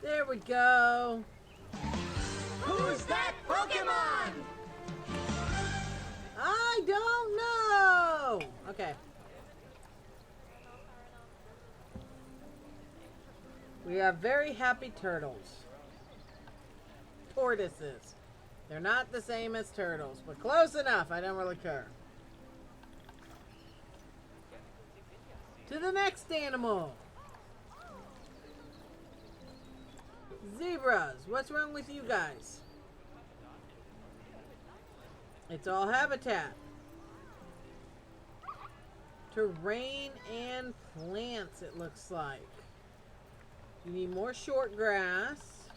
There we go. Who's that Pokemon? I don't know. Okay. We have very happy turtles. Tortoises. They're not the same as turtles, but close enough. I don't really care. To the next animal. Zebras. What's wrong with you guys? It's all habitat. Terrain and plants, it looks like. You need more short grass.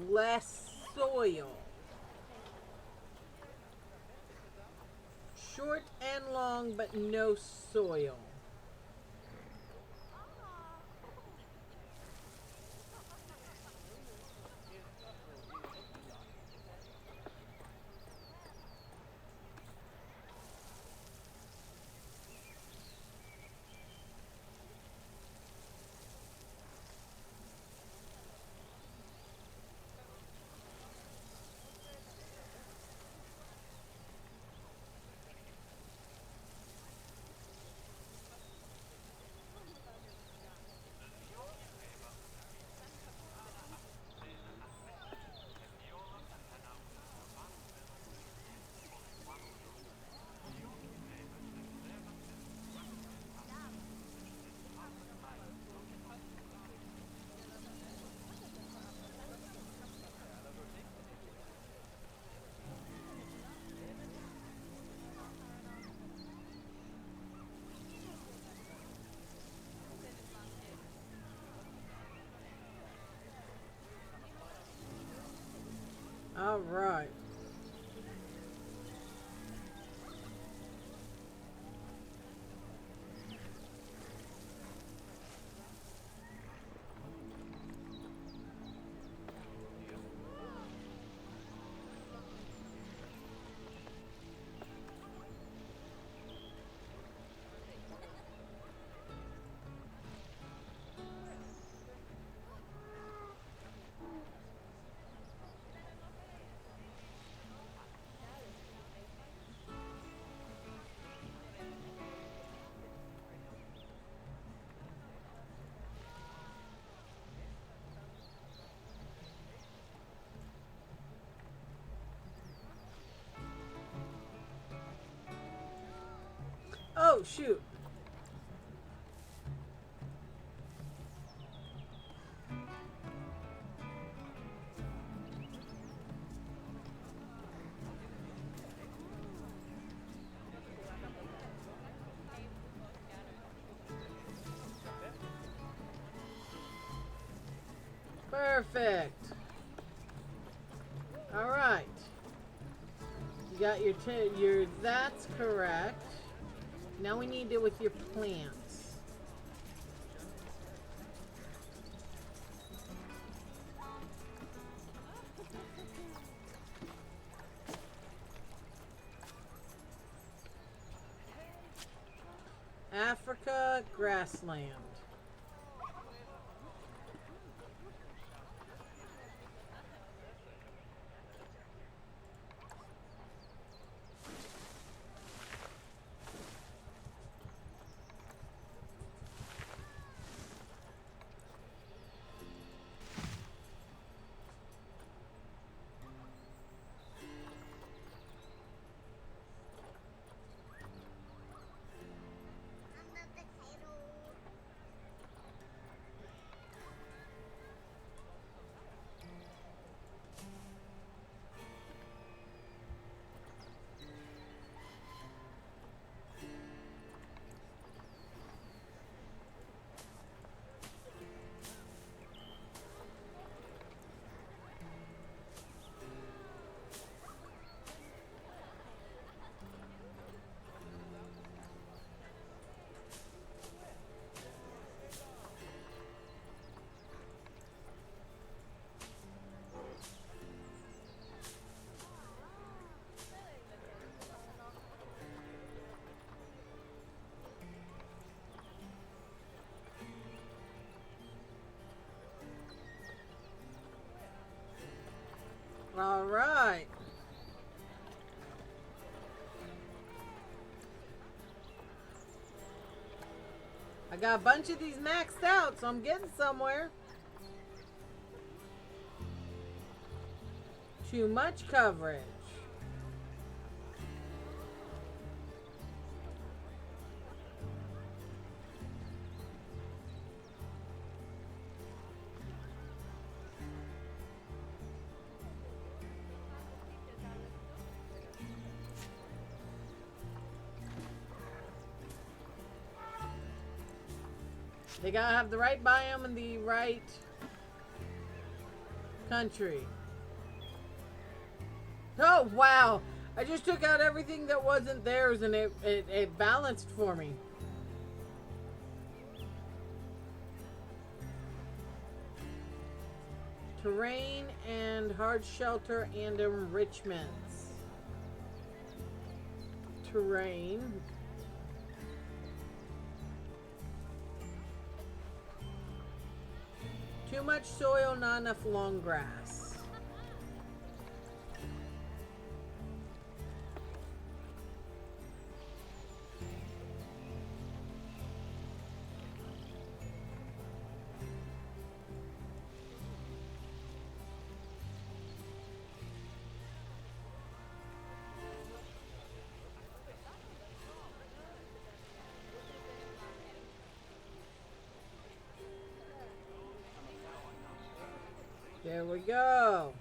Less soil. Short and long, but no soil. All right. Oh, shoot. Perfect. All right. You got your that's correct. Now we need it with your plants. Africa grassland. All right. I got a bunch of these maxed out, so I'm getting somewhere. Too much coverage. They gotta have the right biome and the right country. Oh, wow. I just took out everything that wasn't theirs and it balanced for me. Terrain and hard shelter and enrichments. Terrain. Too much soil, not enough long grass. There we go.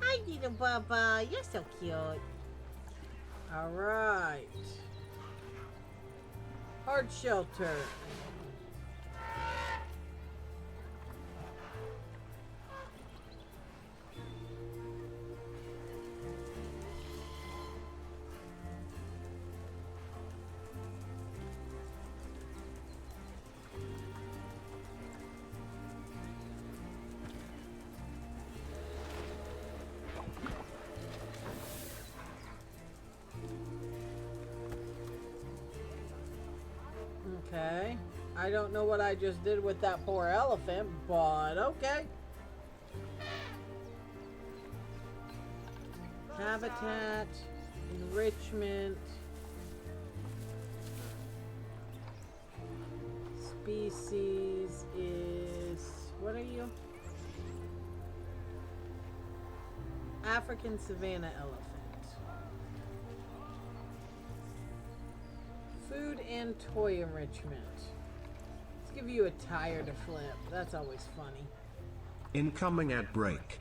Hi, little Bubba. You're so cute. All right. Hard shelter. Okay. I don't know what I just did with that poor elephant, but okay. Habitat, enrichment, species is, what are you? African savanna elephant. Food and toy enrichment. Let's give you a tire to flip. That's always funny. Incoming at break.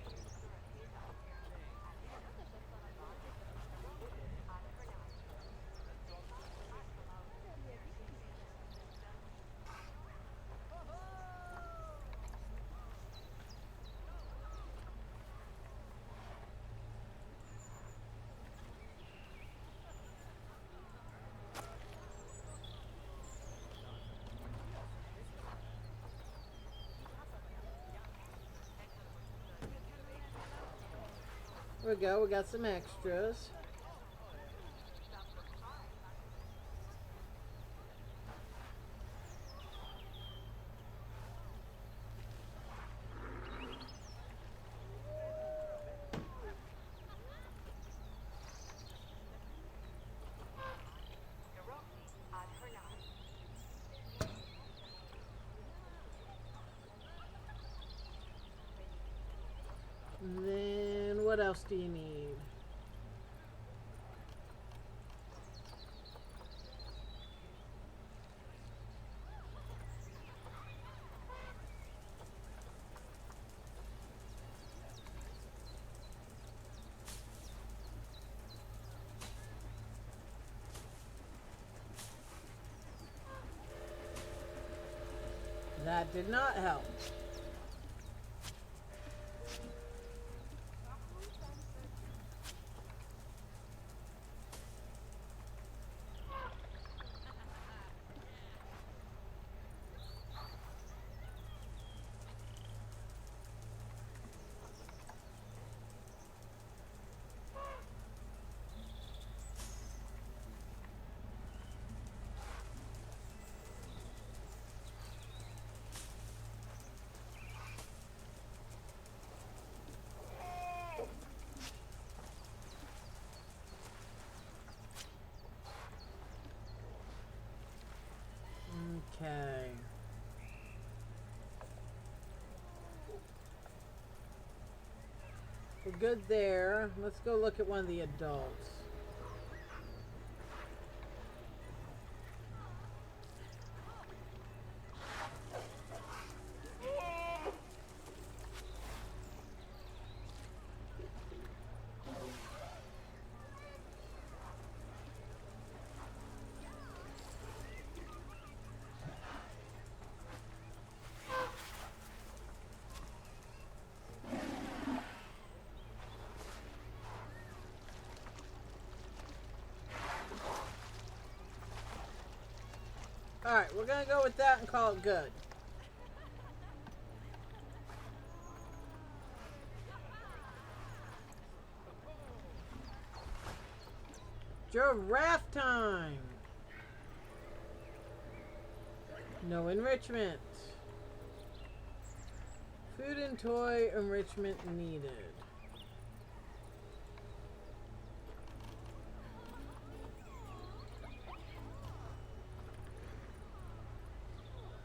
There we go, we got some extras. And then what else do you need? That did not help. Okay. We're good there. Let's go look at one of the adults. we're gonna go with that and call it good. Giraffe time. No enrichment. Food and toy enrichment needed.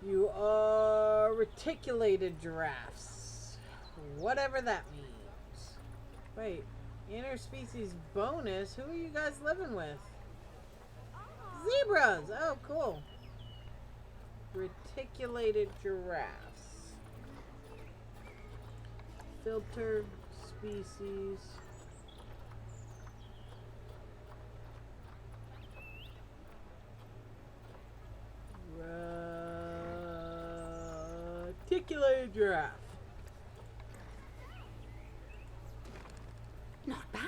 You are reticulated giraffes. Whatever that means. Wait, interspecies bonus? Who are you guys living with? Zebras! Oh, cool. Reticulated giraffes. Filtered species. Reticulated giraffe. Not bad.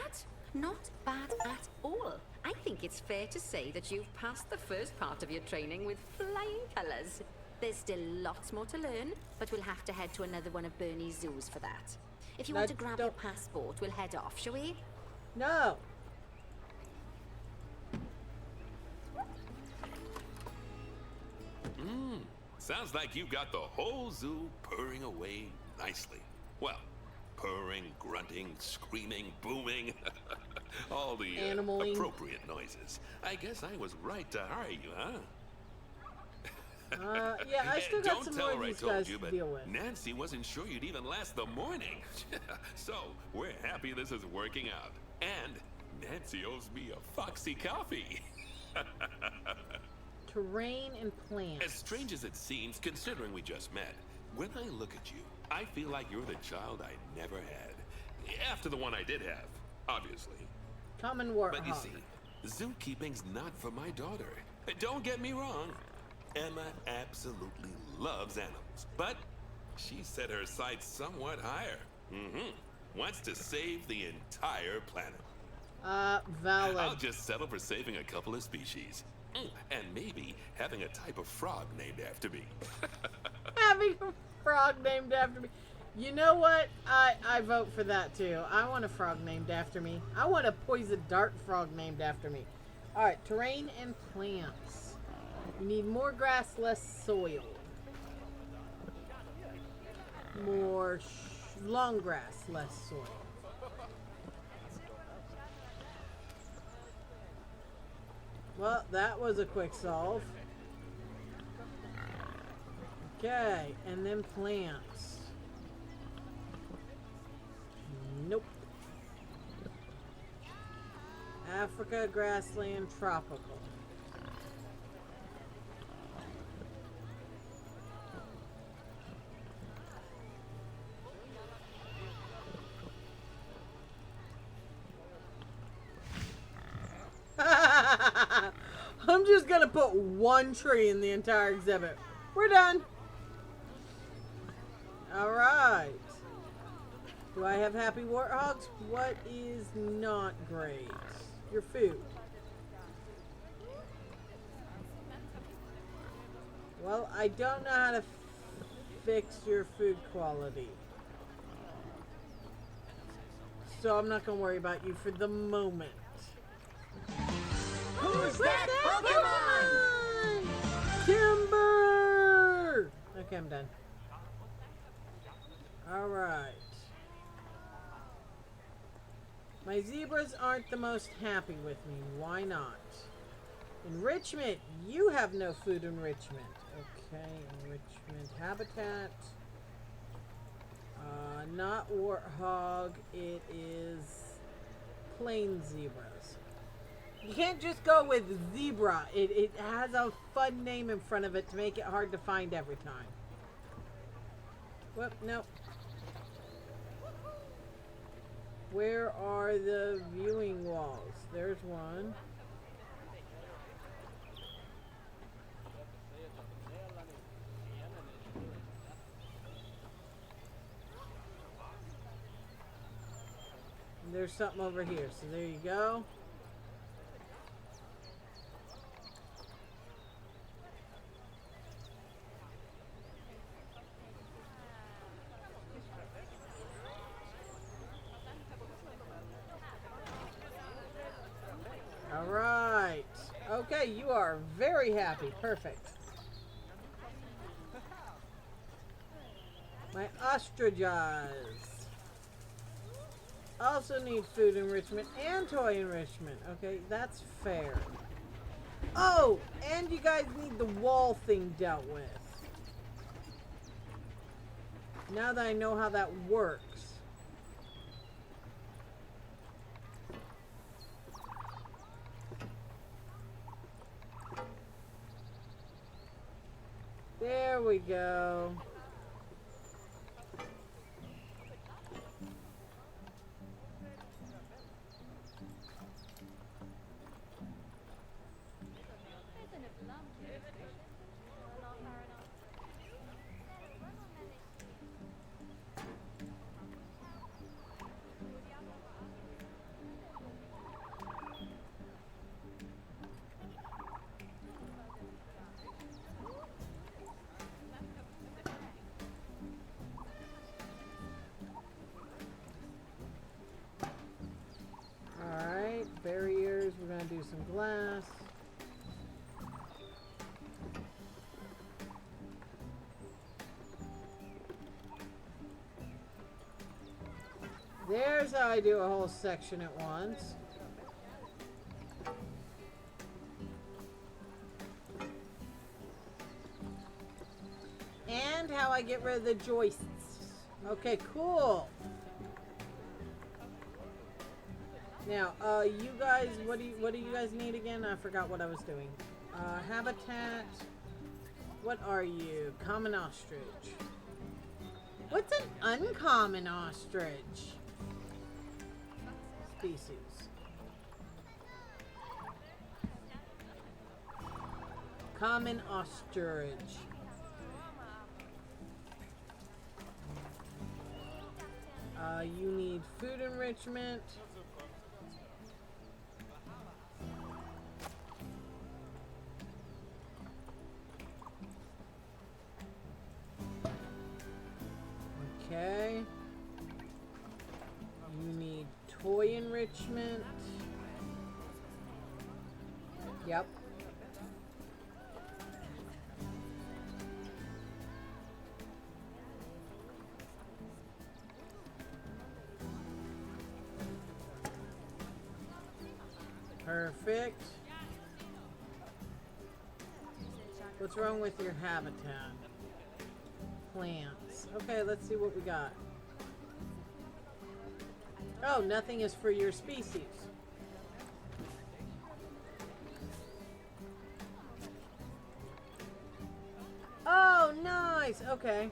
Not bad at all. I think it's fair to say that you've passed the first part of your training with flying colours. There's still lots more to learn, but we'll have to head to another one of Bernie's zoos for that. If you want to grab your passport, we'll head off, shall we? No. Sounds like you've got the whole zoo purring away nicely. Well, purring, grunting, screaming, booming. All the Animaling. appropriate noises. I guess I was right to hire you, huh? Yeah, I still got Don't some tell more her of I these told guys you, to but deal with. Nancy wasn't sure you'd even last the morning. So, we're happy this is working out. And Nancy owes me a Foxy coffee. Terrain and plants. As strange as it seems, considering we just met, when I look at you, I feel like you're the child I never had. After the one I did have, obviously. Common warthog. But you see, zookeeping's not for my daughter. Don't get me wrong. Emma absolutely loves animals, but she set her sights somewhat higher. Wants to save the entire planet. Valid. I'll just settle for saving a couple of species. And maybe having a type of frog named after me. Having a frog named after me. You know what? I vote for that too. I want a frog named after me. I want a poison dart frog named after me. Alright, terrain and plants. You need more grass, less soil. More long grass, less soil. Well, that was a quick solve. Okay, and then plants. Nope. Africa, grassland, tropical. I'm just gonna put one tree in the entire exhibit. We're done. Alright. Do I have happy warthogs? What is not great? Your food. Well, I don't know how to fix your food quality. So I'm not gonna worry about you for the moment. Who's that Pokemon? Timber! Okay, I'm done. Alright. My zebras aren't the most happy with me. Why not? Enrichment. You have no food enrichment. Okay, enrichment. Habitat. Not warthog. It is plain zebras. You can't just go with zebra. It has a fun name in front of it to make it hard to find every time. Whoop, nope. Where are the viewing walls? There's one. And there's something over here. So there you go. are very happy. Perfect. My ostriches also need food enrichment and toy enrichment. Okay, that's fair. Oh, and you guys need the wall thing dealt with. Now that I know how that works. There we go. Barriers, we're gonna do some glass. There's how I do a whole section at once. And how I get rid of the joists. Okay, cool. Now, you guys, what do you guys need again? I forgot what I was doing. Habitat. What are you? Common ostrich. What's an uncommon ostrich? Species. Common ostrich. You need food enrichment. Okay. You need toy enrichment. Yep. Perfect. What's wrong with your habitat? Plants. Okay, let's see what we got. Oh, nothing is for your species. Oh, nice. Okay.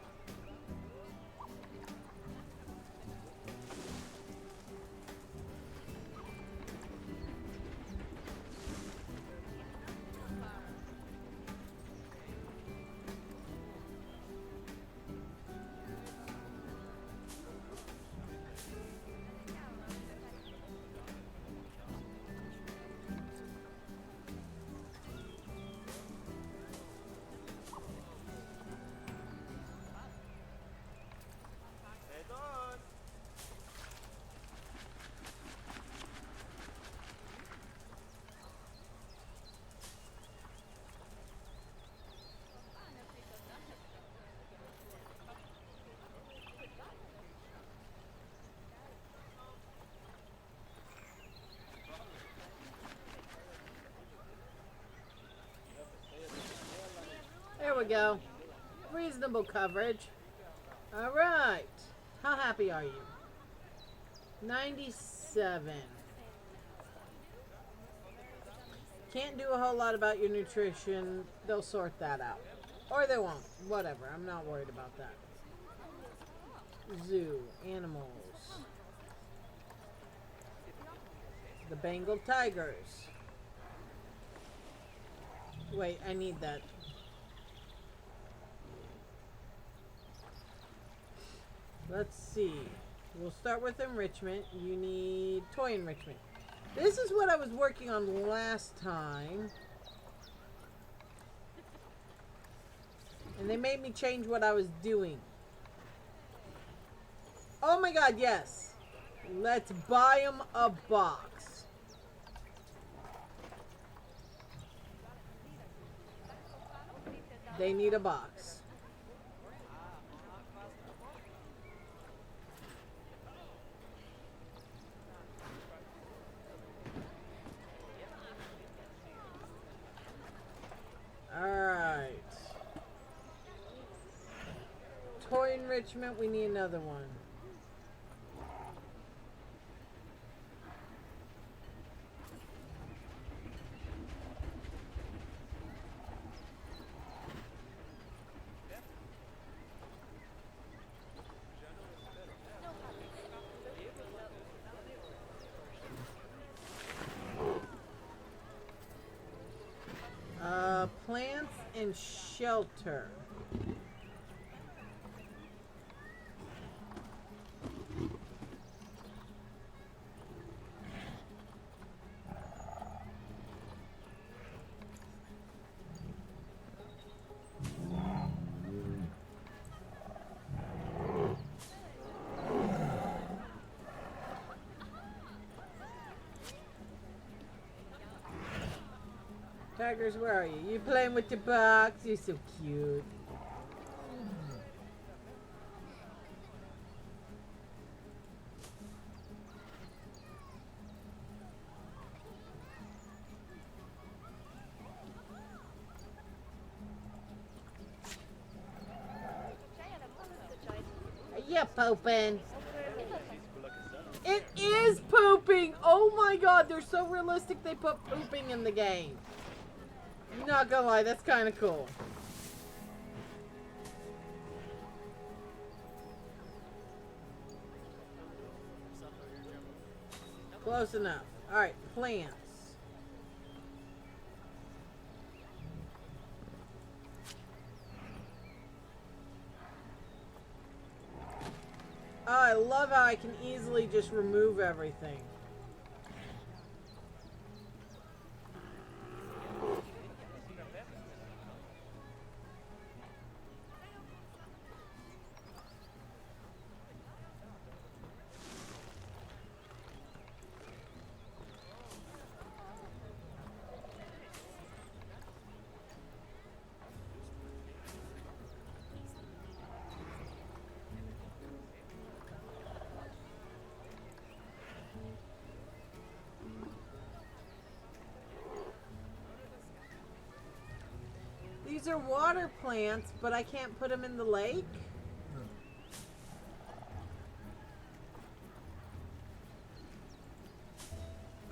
Head on. There we go. Reasonable coverage. All right. How happy are you? 97. Can't do a whole lot about your nutrition. They'll sort that out. Or they won't. Whatever. I'm not worried about that. Zoo. Animals. The Bengal tigers. Wait, I need that. Let's see. We'll start with enrichment. You need toy enrichment. This is what I was working on last time. And they made me change what I was doing. Oh my god, yes. Let's buy them a box. They need a box. Alright. Toy enrichment, we need another one. Plants and shelter. Tigers, where are you? You playing with the box? You're so cute. Are you pooping? It is pooping! Oh my god, they're so realistic they put pooping in the game. Not gonna lie, that's kind of cool. Close enough. Alright, plants. Oh, I love how I can easily just remove everything. These are water plants, but I can't put them in the lake?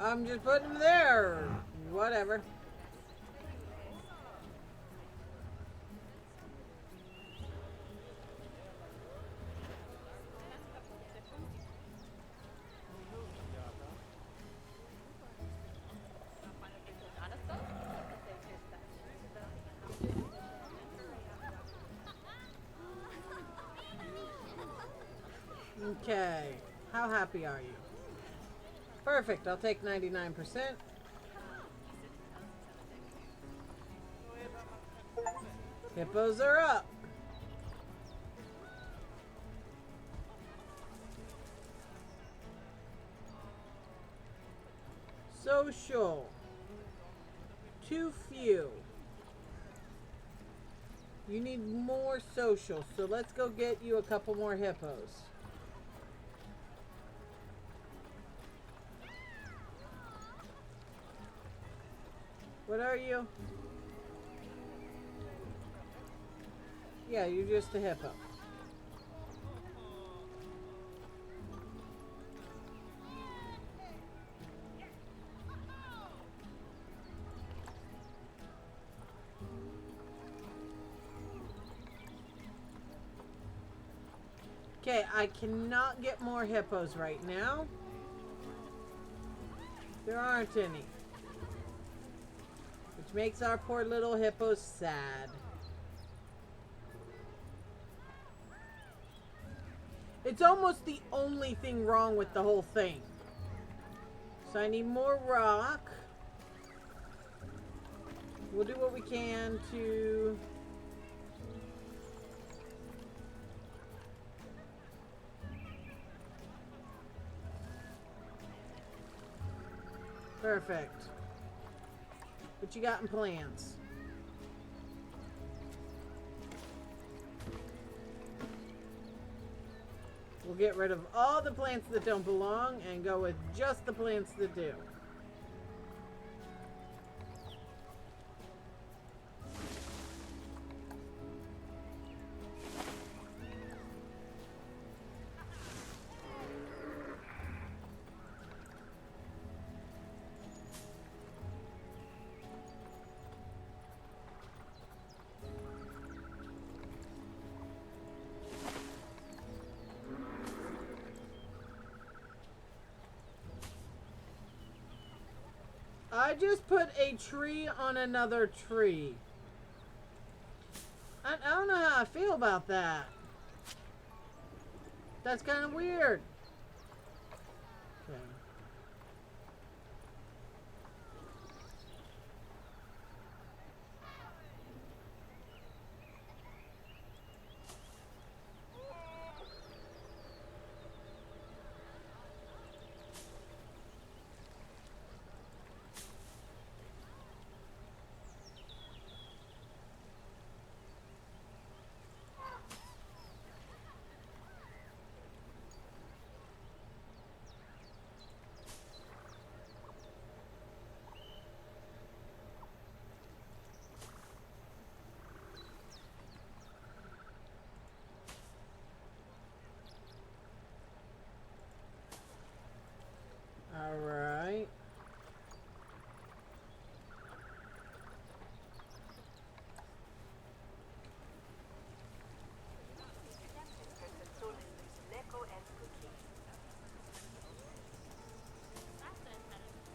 I'm just putting them there. Whatever. Okay. How happy are you? Perfect. I'll take 99%. Hippos are up. Social. Too few. You need more social, so let's go get you a couple more hippos. What are you? Yeah, you're just a hippo. Okay, I cannot get more hippos right now. There aren't any. Which makes our poor little hippos sad. It's almost the only thing wrong with the whole thing. So I need more rock. We'll do what we can to... Perfect. What you got in plans? We'll get rid of all the plants that don't belong and go with just the plants that do. I just put a tree on another tree. I don't know how I feel about that. That's kind of weird. Okay. All right.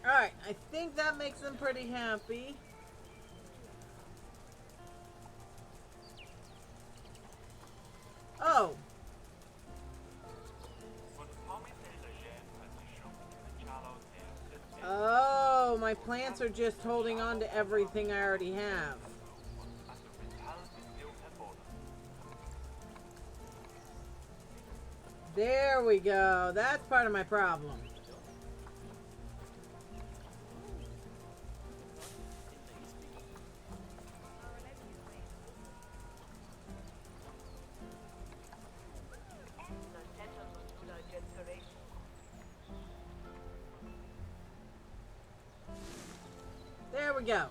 All right, I think that makes them pretty happy. Oh. Oh, my plants are just holding on to everything I already have. There we go. That's part of my problem. There we go.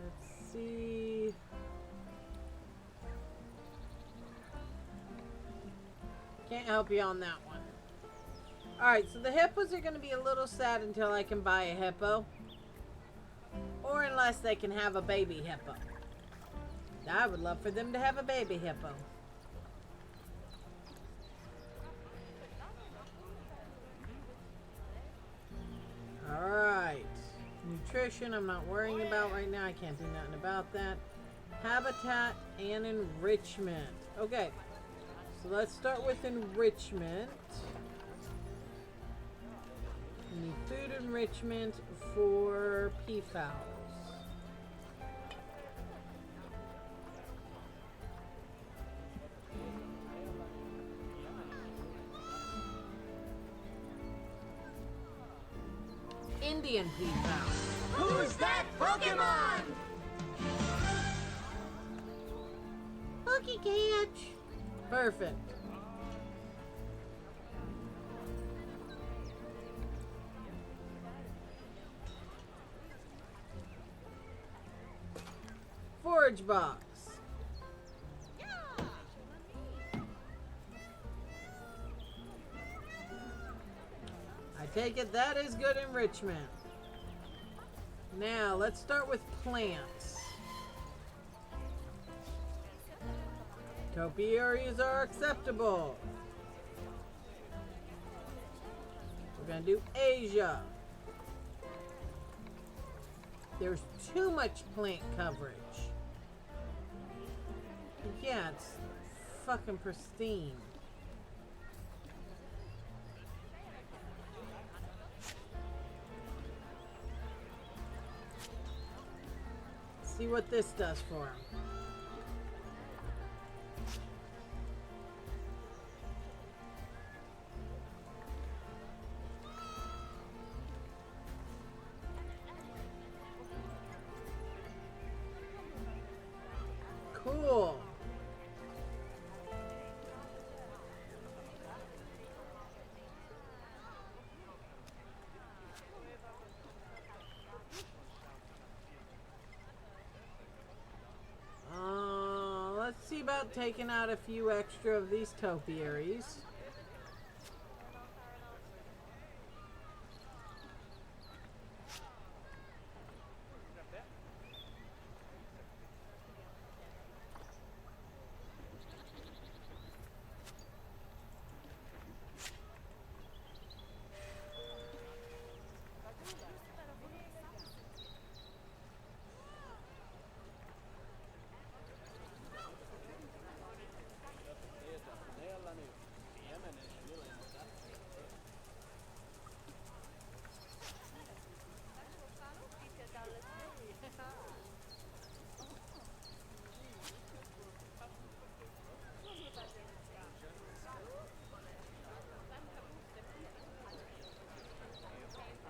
Let's see. Can't help you on that one. Alright, so the hippos are going to be a little sad until I can buy a hippo. Or unless they can have a baby hippo. I would love for them to have a baby hippo. Alright. Nutrition I'm not worrying about right now. I can't do nothing about that. Habitat and enrichment. Okay. So let's start with enrichment. We need food enrichment for peafowls. Indian peafowl. Who's that Pokemon? Lucky catch. Perfect. Forage box. I take it that is good enrichment. Now, let's start with plants. Topiaries are acceptable. We're going to do Asia. There's too much plant coverage. Yeah, it's fucking pristine. See what this does for him. Cool. See about taking out a few extra of these topiaries.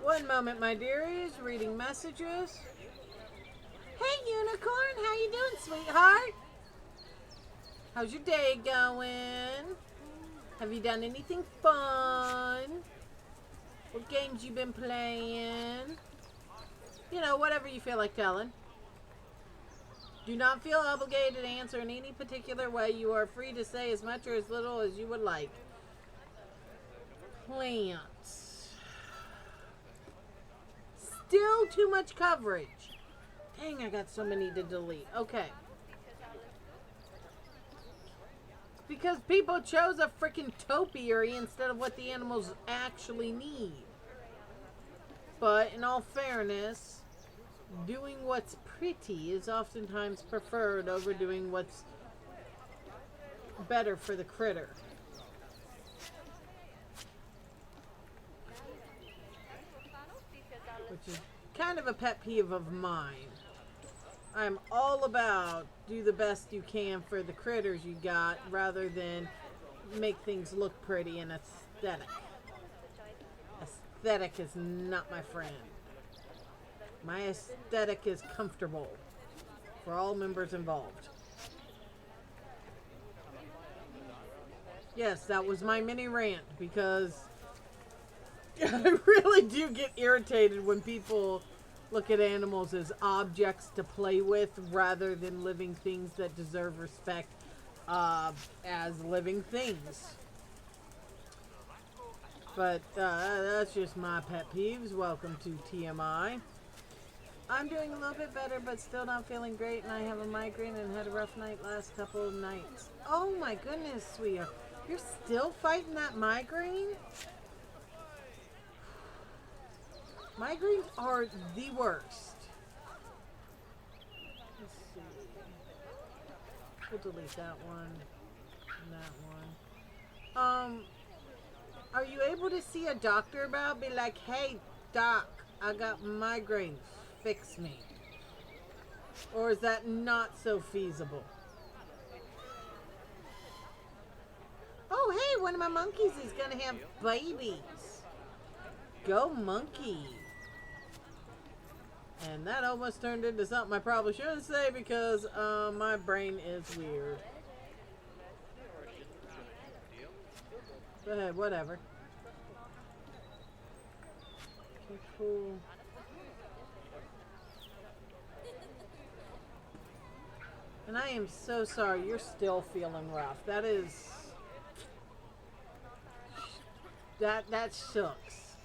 One moment, my dearies. Reading messages. Hey, Unicorn. How you doing, sweetheart? How's your day going? Have you done anything fun? What games you been playing? You know, whatever you feel like telling. Do not feel obligated to answer in any particular way. You are free to say as much or as little as you would like. Plants. Still too much coverage. Dang, I got so many to delete. Okay. Because people chose a freaking topiary instead of what the animals actually need. But in all fairness, doing what's pretty is oftentimes preferred over doing what's better for the critter. Which is kind of a pet peeve of mine. I'm all about do the best you can for the critters you got rather than make things look pretty and aesthetic. Aesthetic is not my friend. My aesthetic is comfortable for all members involved. Yes, that was my mini rant because I really do get irritated when people look at animals as objects to play with rather than living things that deserve respect as living things. But that's just my pet peeves. Welcome to TMI. I'm doing a little bit better, but still not feeling great, and I have a migraine and had a rough night last couple of nights. Oh my goodness, sweetheart. You're still fighting that migraine? Migraines are the worst. Let's see. We'll delete that one and that one. Are you able to see a doctor about? Be like, hey, doc, I got migraines. Fix me. Or is that not so feasible? Oh, hey, one of my monkeys is going to have babies. Go monkey. And that almost turned into something I probably shouldn't say because my brain is weird. Go ahead, whatever. Okay, cool. And I am so sorry you're still feeling rough. That is... That sucks.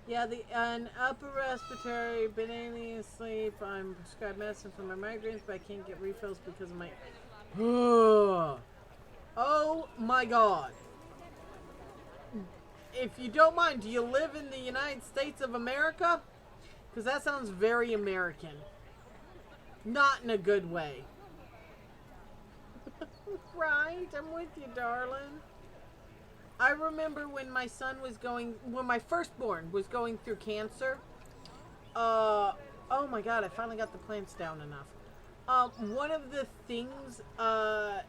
Yeah, an upper respiratory, banana sleep. I'm prescribed medicine for my migraines, but I can't get refills because of my... Oh my god. If you don't mind, do you live in the United States of America? Because that sounds very American. Not in a good way. Right, I'm with you, darling. I remember when my firstborn was going through cancer. Oh my god, I finally got the plants down enough. One of the things I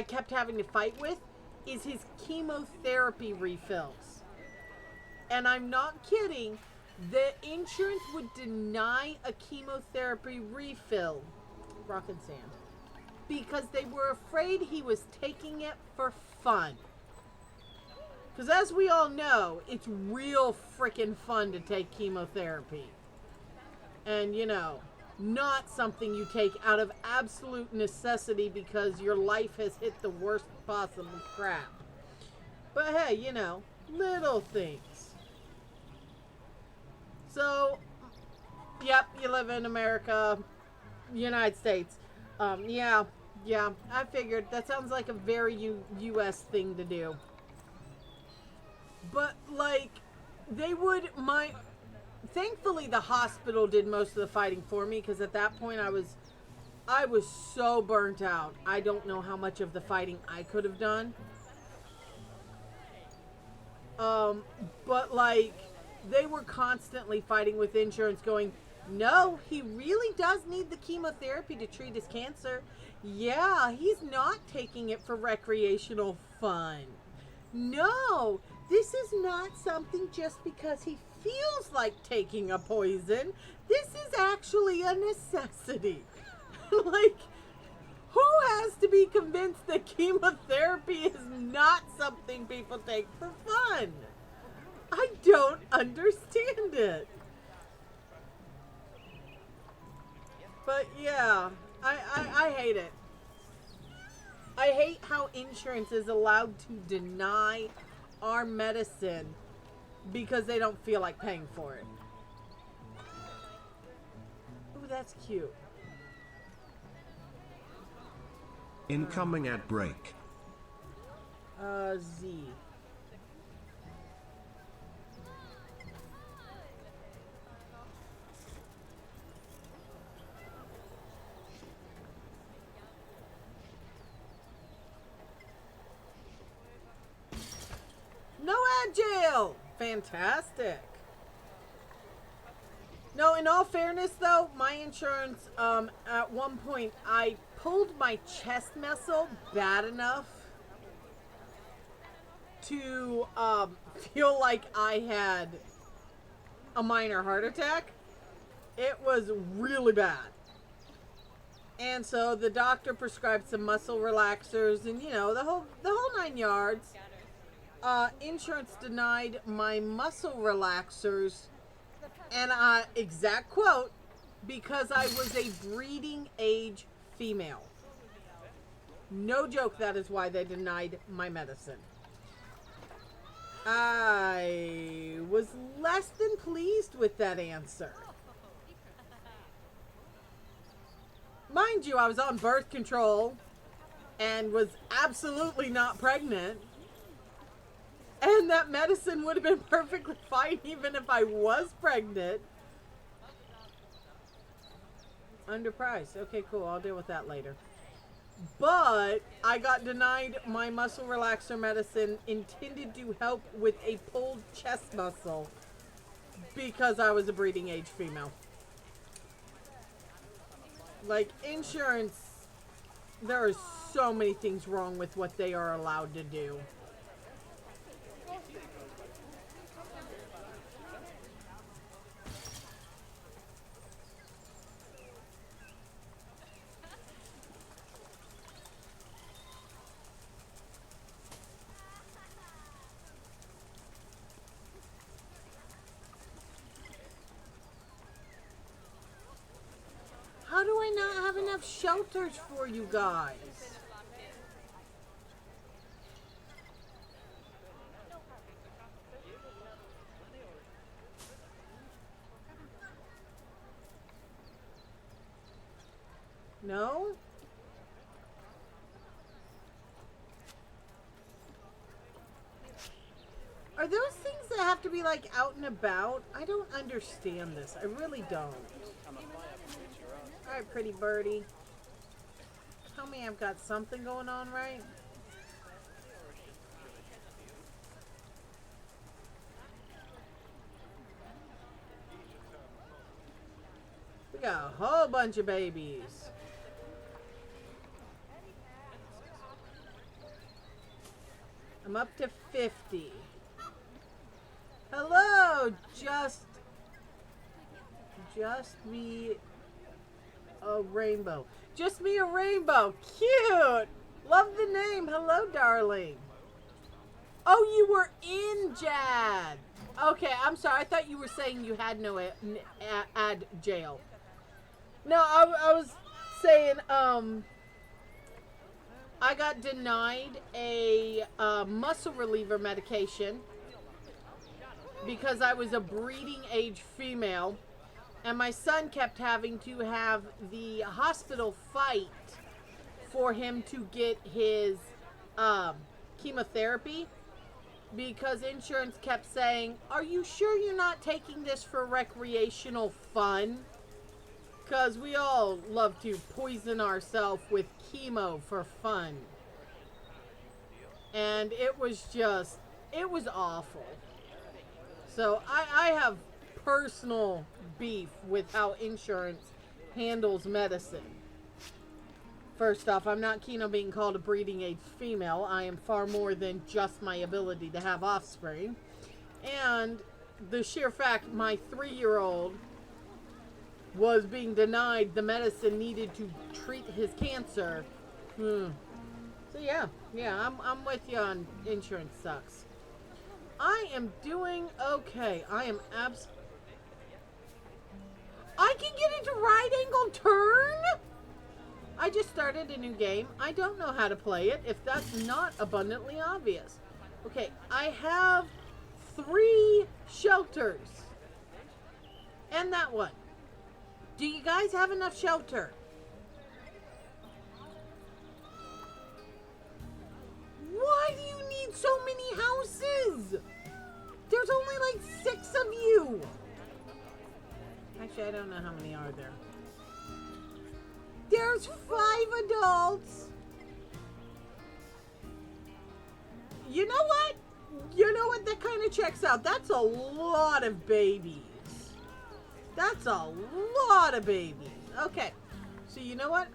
kept having to fight with is his chemotherapy refills. And I'm not kidding, the insurance would deny a chemotherapy refill, rock and sand, because they were afraid he was taking it for fun. Because as we all know, it's real freaking fun to take chemotherapy. And you know, not something you take out of absolute necessity because your life has hit the worst possible crap. But hey, you know, little things. So, yep, you live in America, United States. Yeah, I figured that sounds like a very U.S. thing to do. But, like, thankfully the hospital did most of the fighting for me, because at that point I was so burnt out. I don't know how much of the fighting I could have done. But, like, they were constantly fighting with insurance going, no, he really does need the chemotherapy to treat his cancer. Yeah, he's not taking it for recreational fun. No, this is not something just because he feels like taking a poison. This is actually a necessity. Like, who has to be convinced that chemotherapy is not something people take for fun? I don't understand it. But yeah, I hate it. I hate how insurance is allowed to deny our medicine because they don't feel like paying for it. Ooh, that's cute. Incoming at break. Z. No ad jail! Fantastic. No, in all fairness though, my insurance, at one point I pulled my chest muscle bad enough to feel like I had a minor heart attack. It was really bad. And so the doctor prescribed some muscle relaxers and, you know, the whole 9 yards. Insurance denied my muscle relaxers, and exact quote, because I was a breeding age female. No joke, that is why they denied my medicine. I was less than pleased with that answer. Mind you, I was on birth control and was absolutely not pregnant. And that medicine would have been perfectly fine even if I was pregnant. Underpriced. Okay, cool. I'll deal with that later. But I got denied my muscle relaxer medicine intended to help with a pulled chest muscle because I was a breeding age female. Like, insurance, there are so many things wrong with what they are allowed to do. How do I not have enough shelters for you guys? No? Are those things that have to be like out and about? I don't understand this. I really don't. Alright, pretty birdie. Tell me I've got something going on right. We got a whole bunch of babies. I'm up to 50. Hello, just me a rainbow. Just me a rainbow. Cute. Love the name. Hello, darling. Oh, you were in Jad. Okay, I'm sorry. I thought you were saying you had no ad jail. No, I was saying, I got denied a muscle reliever medication because I was a breeding age female, and my son kept having to have the hospital fight for him to get his chemotherapy because insurance kept saying, "Are you sure you're not taking this for recreational fun?" Because we all love to poison ourselves with chemo for fun. And it was awful. So I have personal beef with how insurance handles medicine. First off, I'm not keen on being called a breeding age female. I am far more than just my ability to have offspring. And the sheer fact my 3-year-old was being denied the medicine needed to treat his cancer. So yeah, I'm with you on insurance sucks. I am doing okay. I can get into right angle turn? I just started a new game. I don't know how to play it, if that's not abundantly obvious. Okay, I have 3 shelters. And that one. Do you guys have enough shelter? Why do you need so many houses? There's only like 6 of you. Actually, I don't know how many are there. There's 5 adults. You know what? That kind of checks out. That's a lot of babies. That's a lot of babies. Okay. So you know what?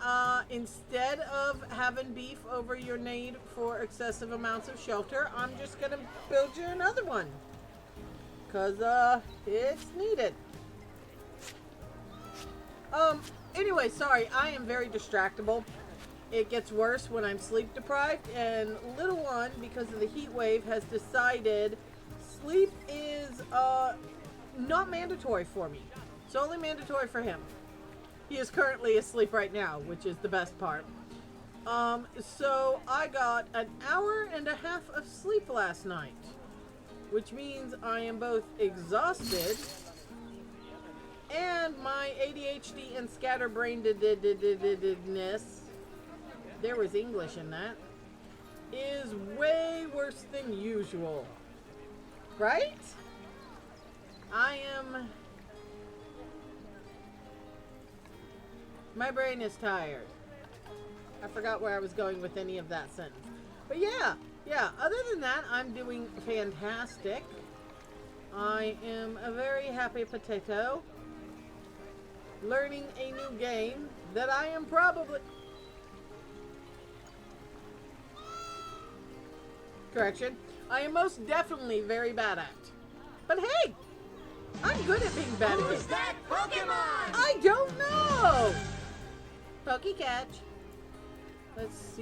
Instead of having beef over your need for excessive amounts of shelter, I'm just going to build you another one. Because, it's needed. Anyway, sorry. I am very distractible. It gets worse when I'm sleep deprived. And little one, because of the heat wave, has decided sleep is, not mandatory for me. It's only mandatory for him. He is currently asleep right now, which is the best part. So I got an hour and a half of sleep last night, which means I am both exhausted and my ADHD and scatterbrainedness, there was English in that, is way worse than usual. Right? My brain is tired. I forgot where I was going with any of that sentence. But yeah. Other than that, I'm doing fantastic. I am a very happy potato. Learning a new game that I am probably... Correction. I am most definitely very bad at. But hey! I'm good at being bad at Who's games. that Pokemon? I don't know! Pokey catch. Let's see.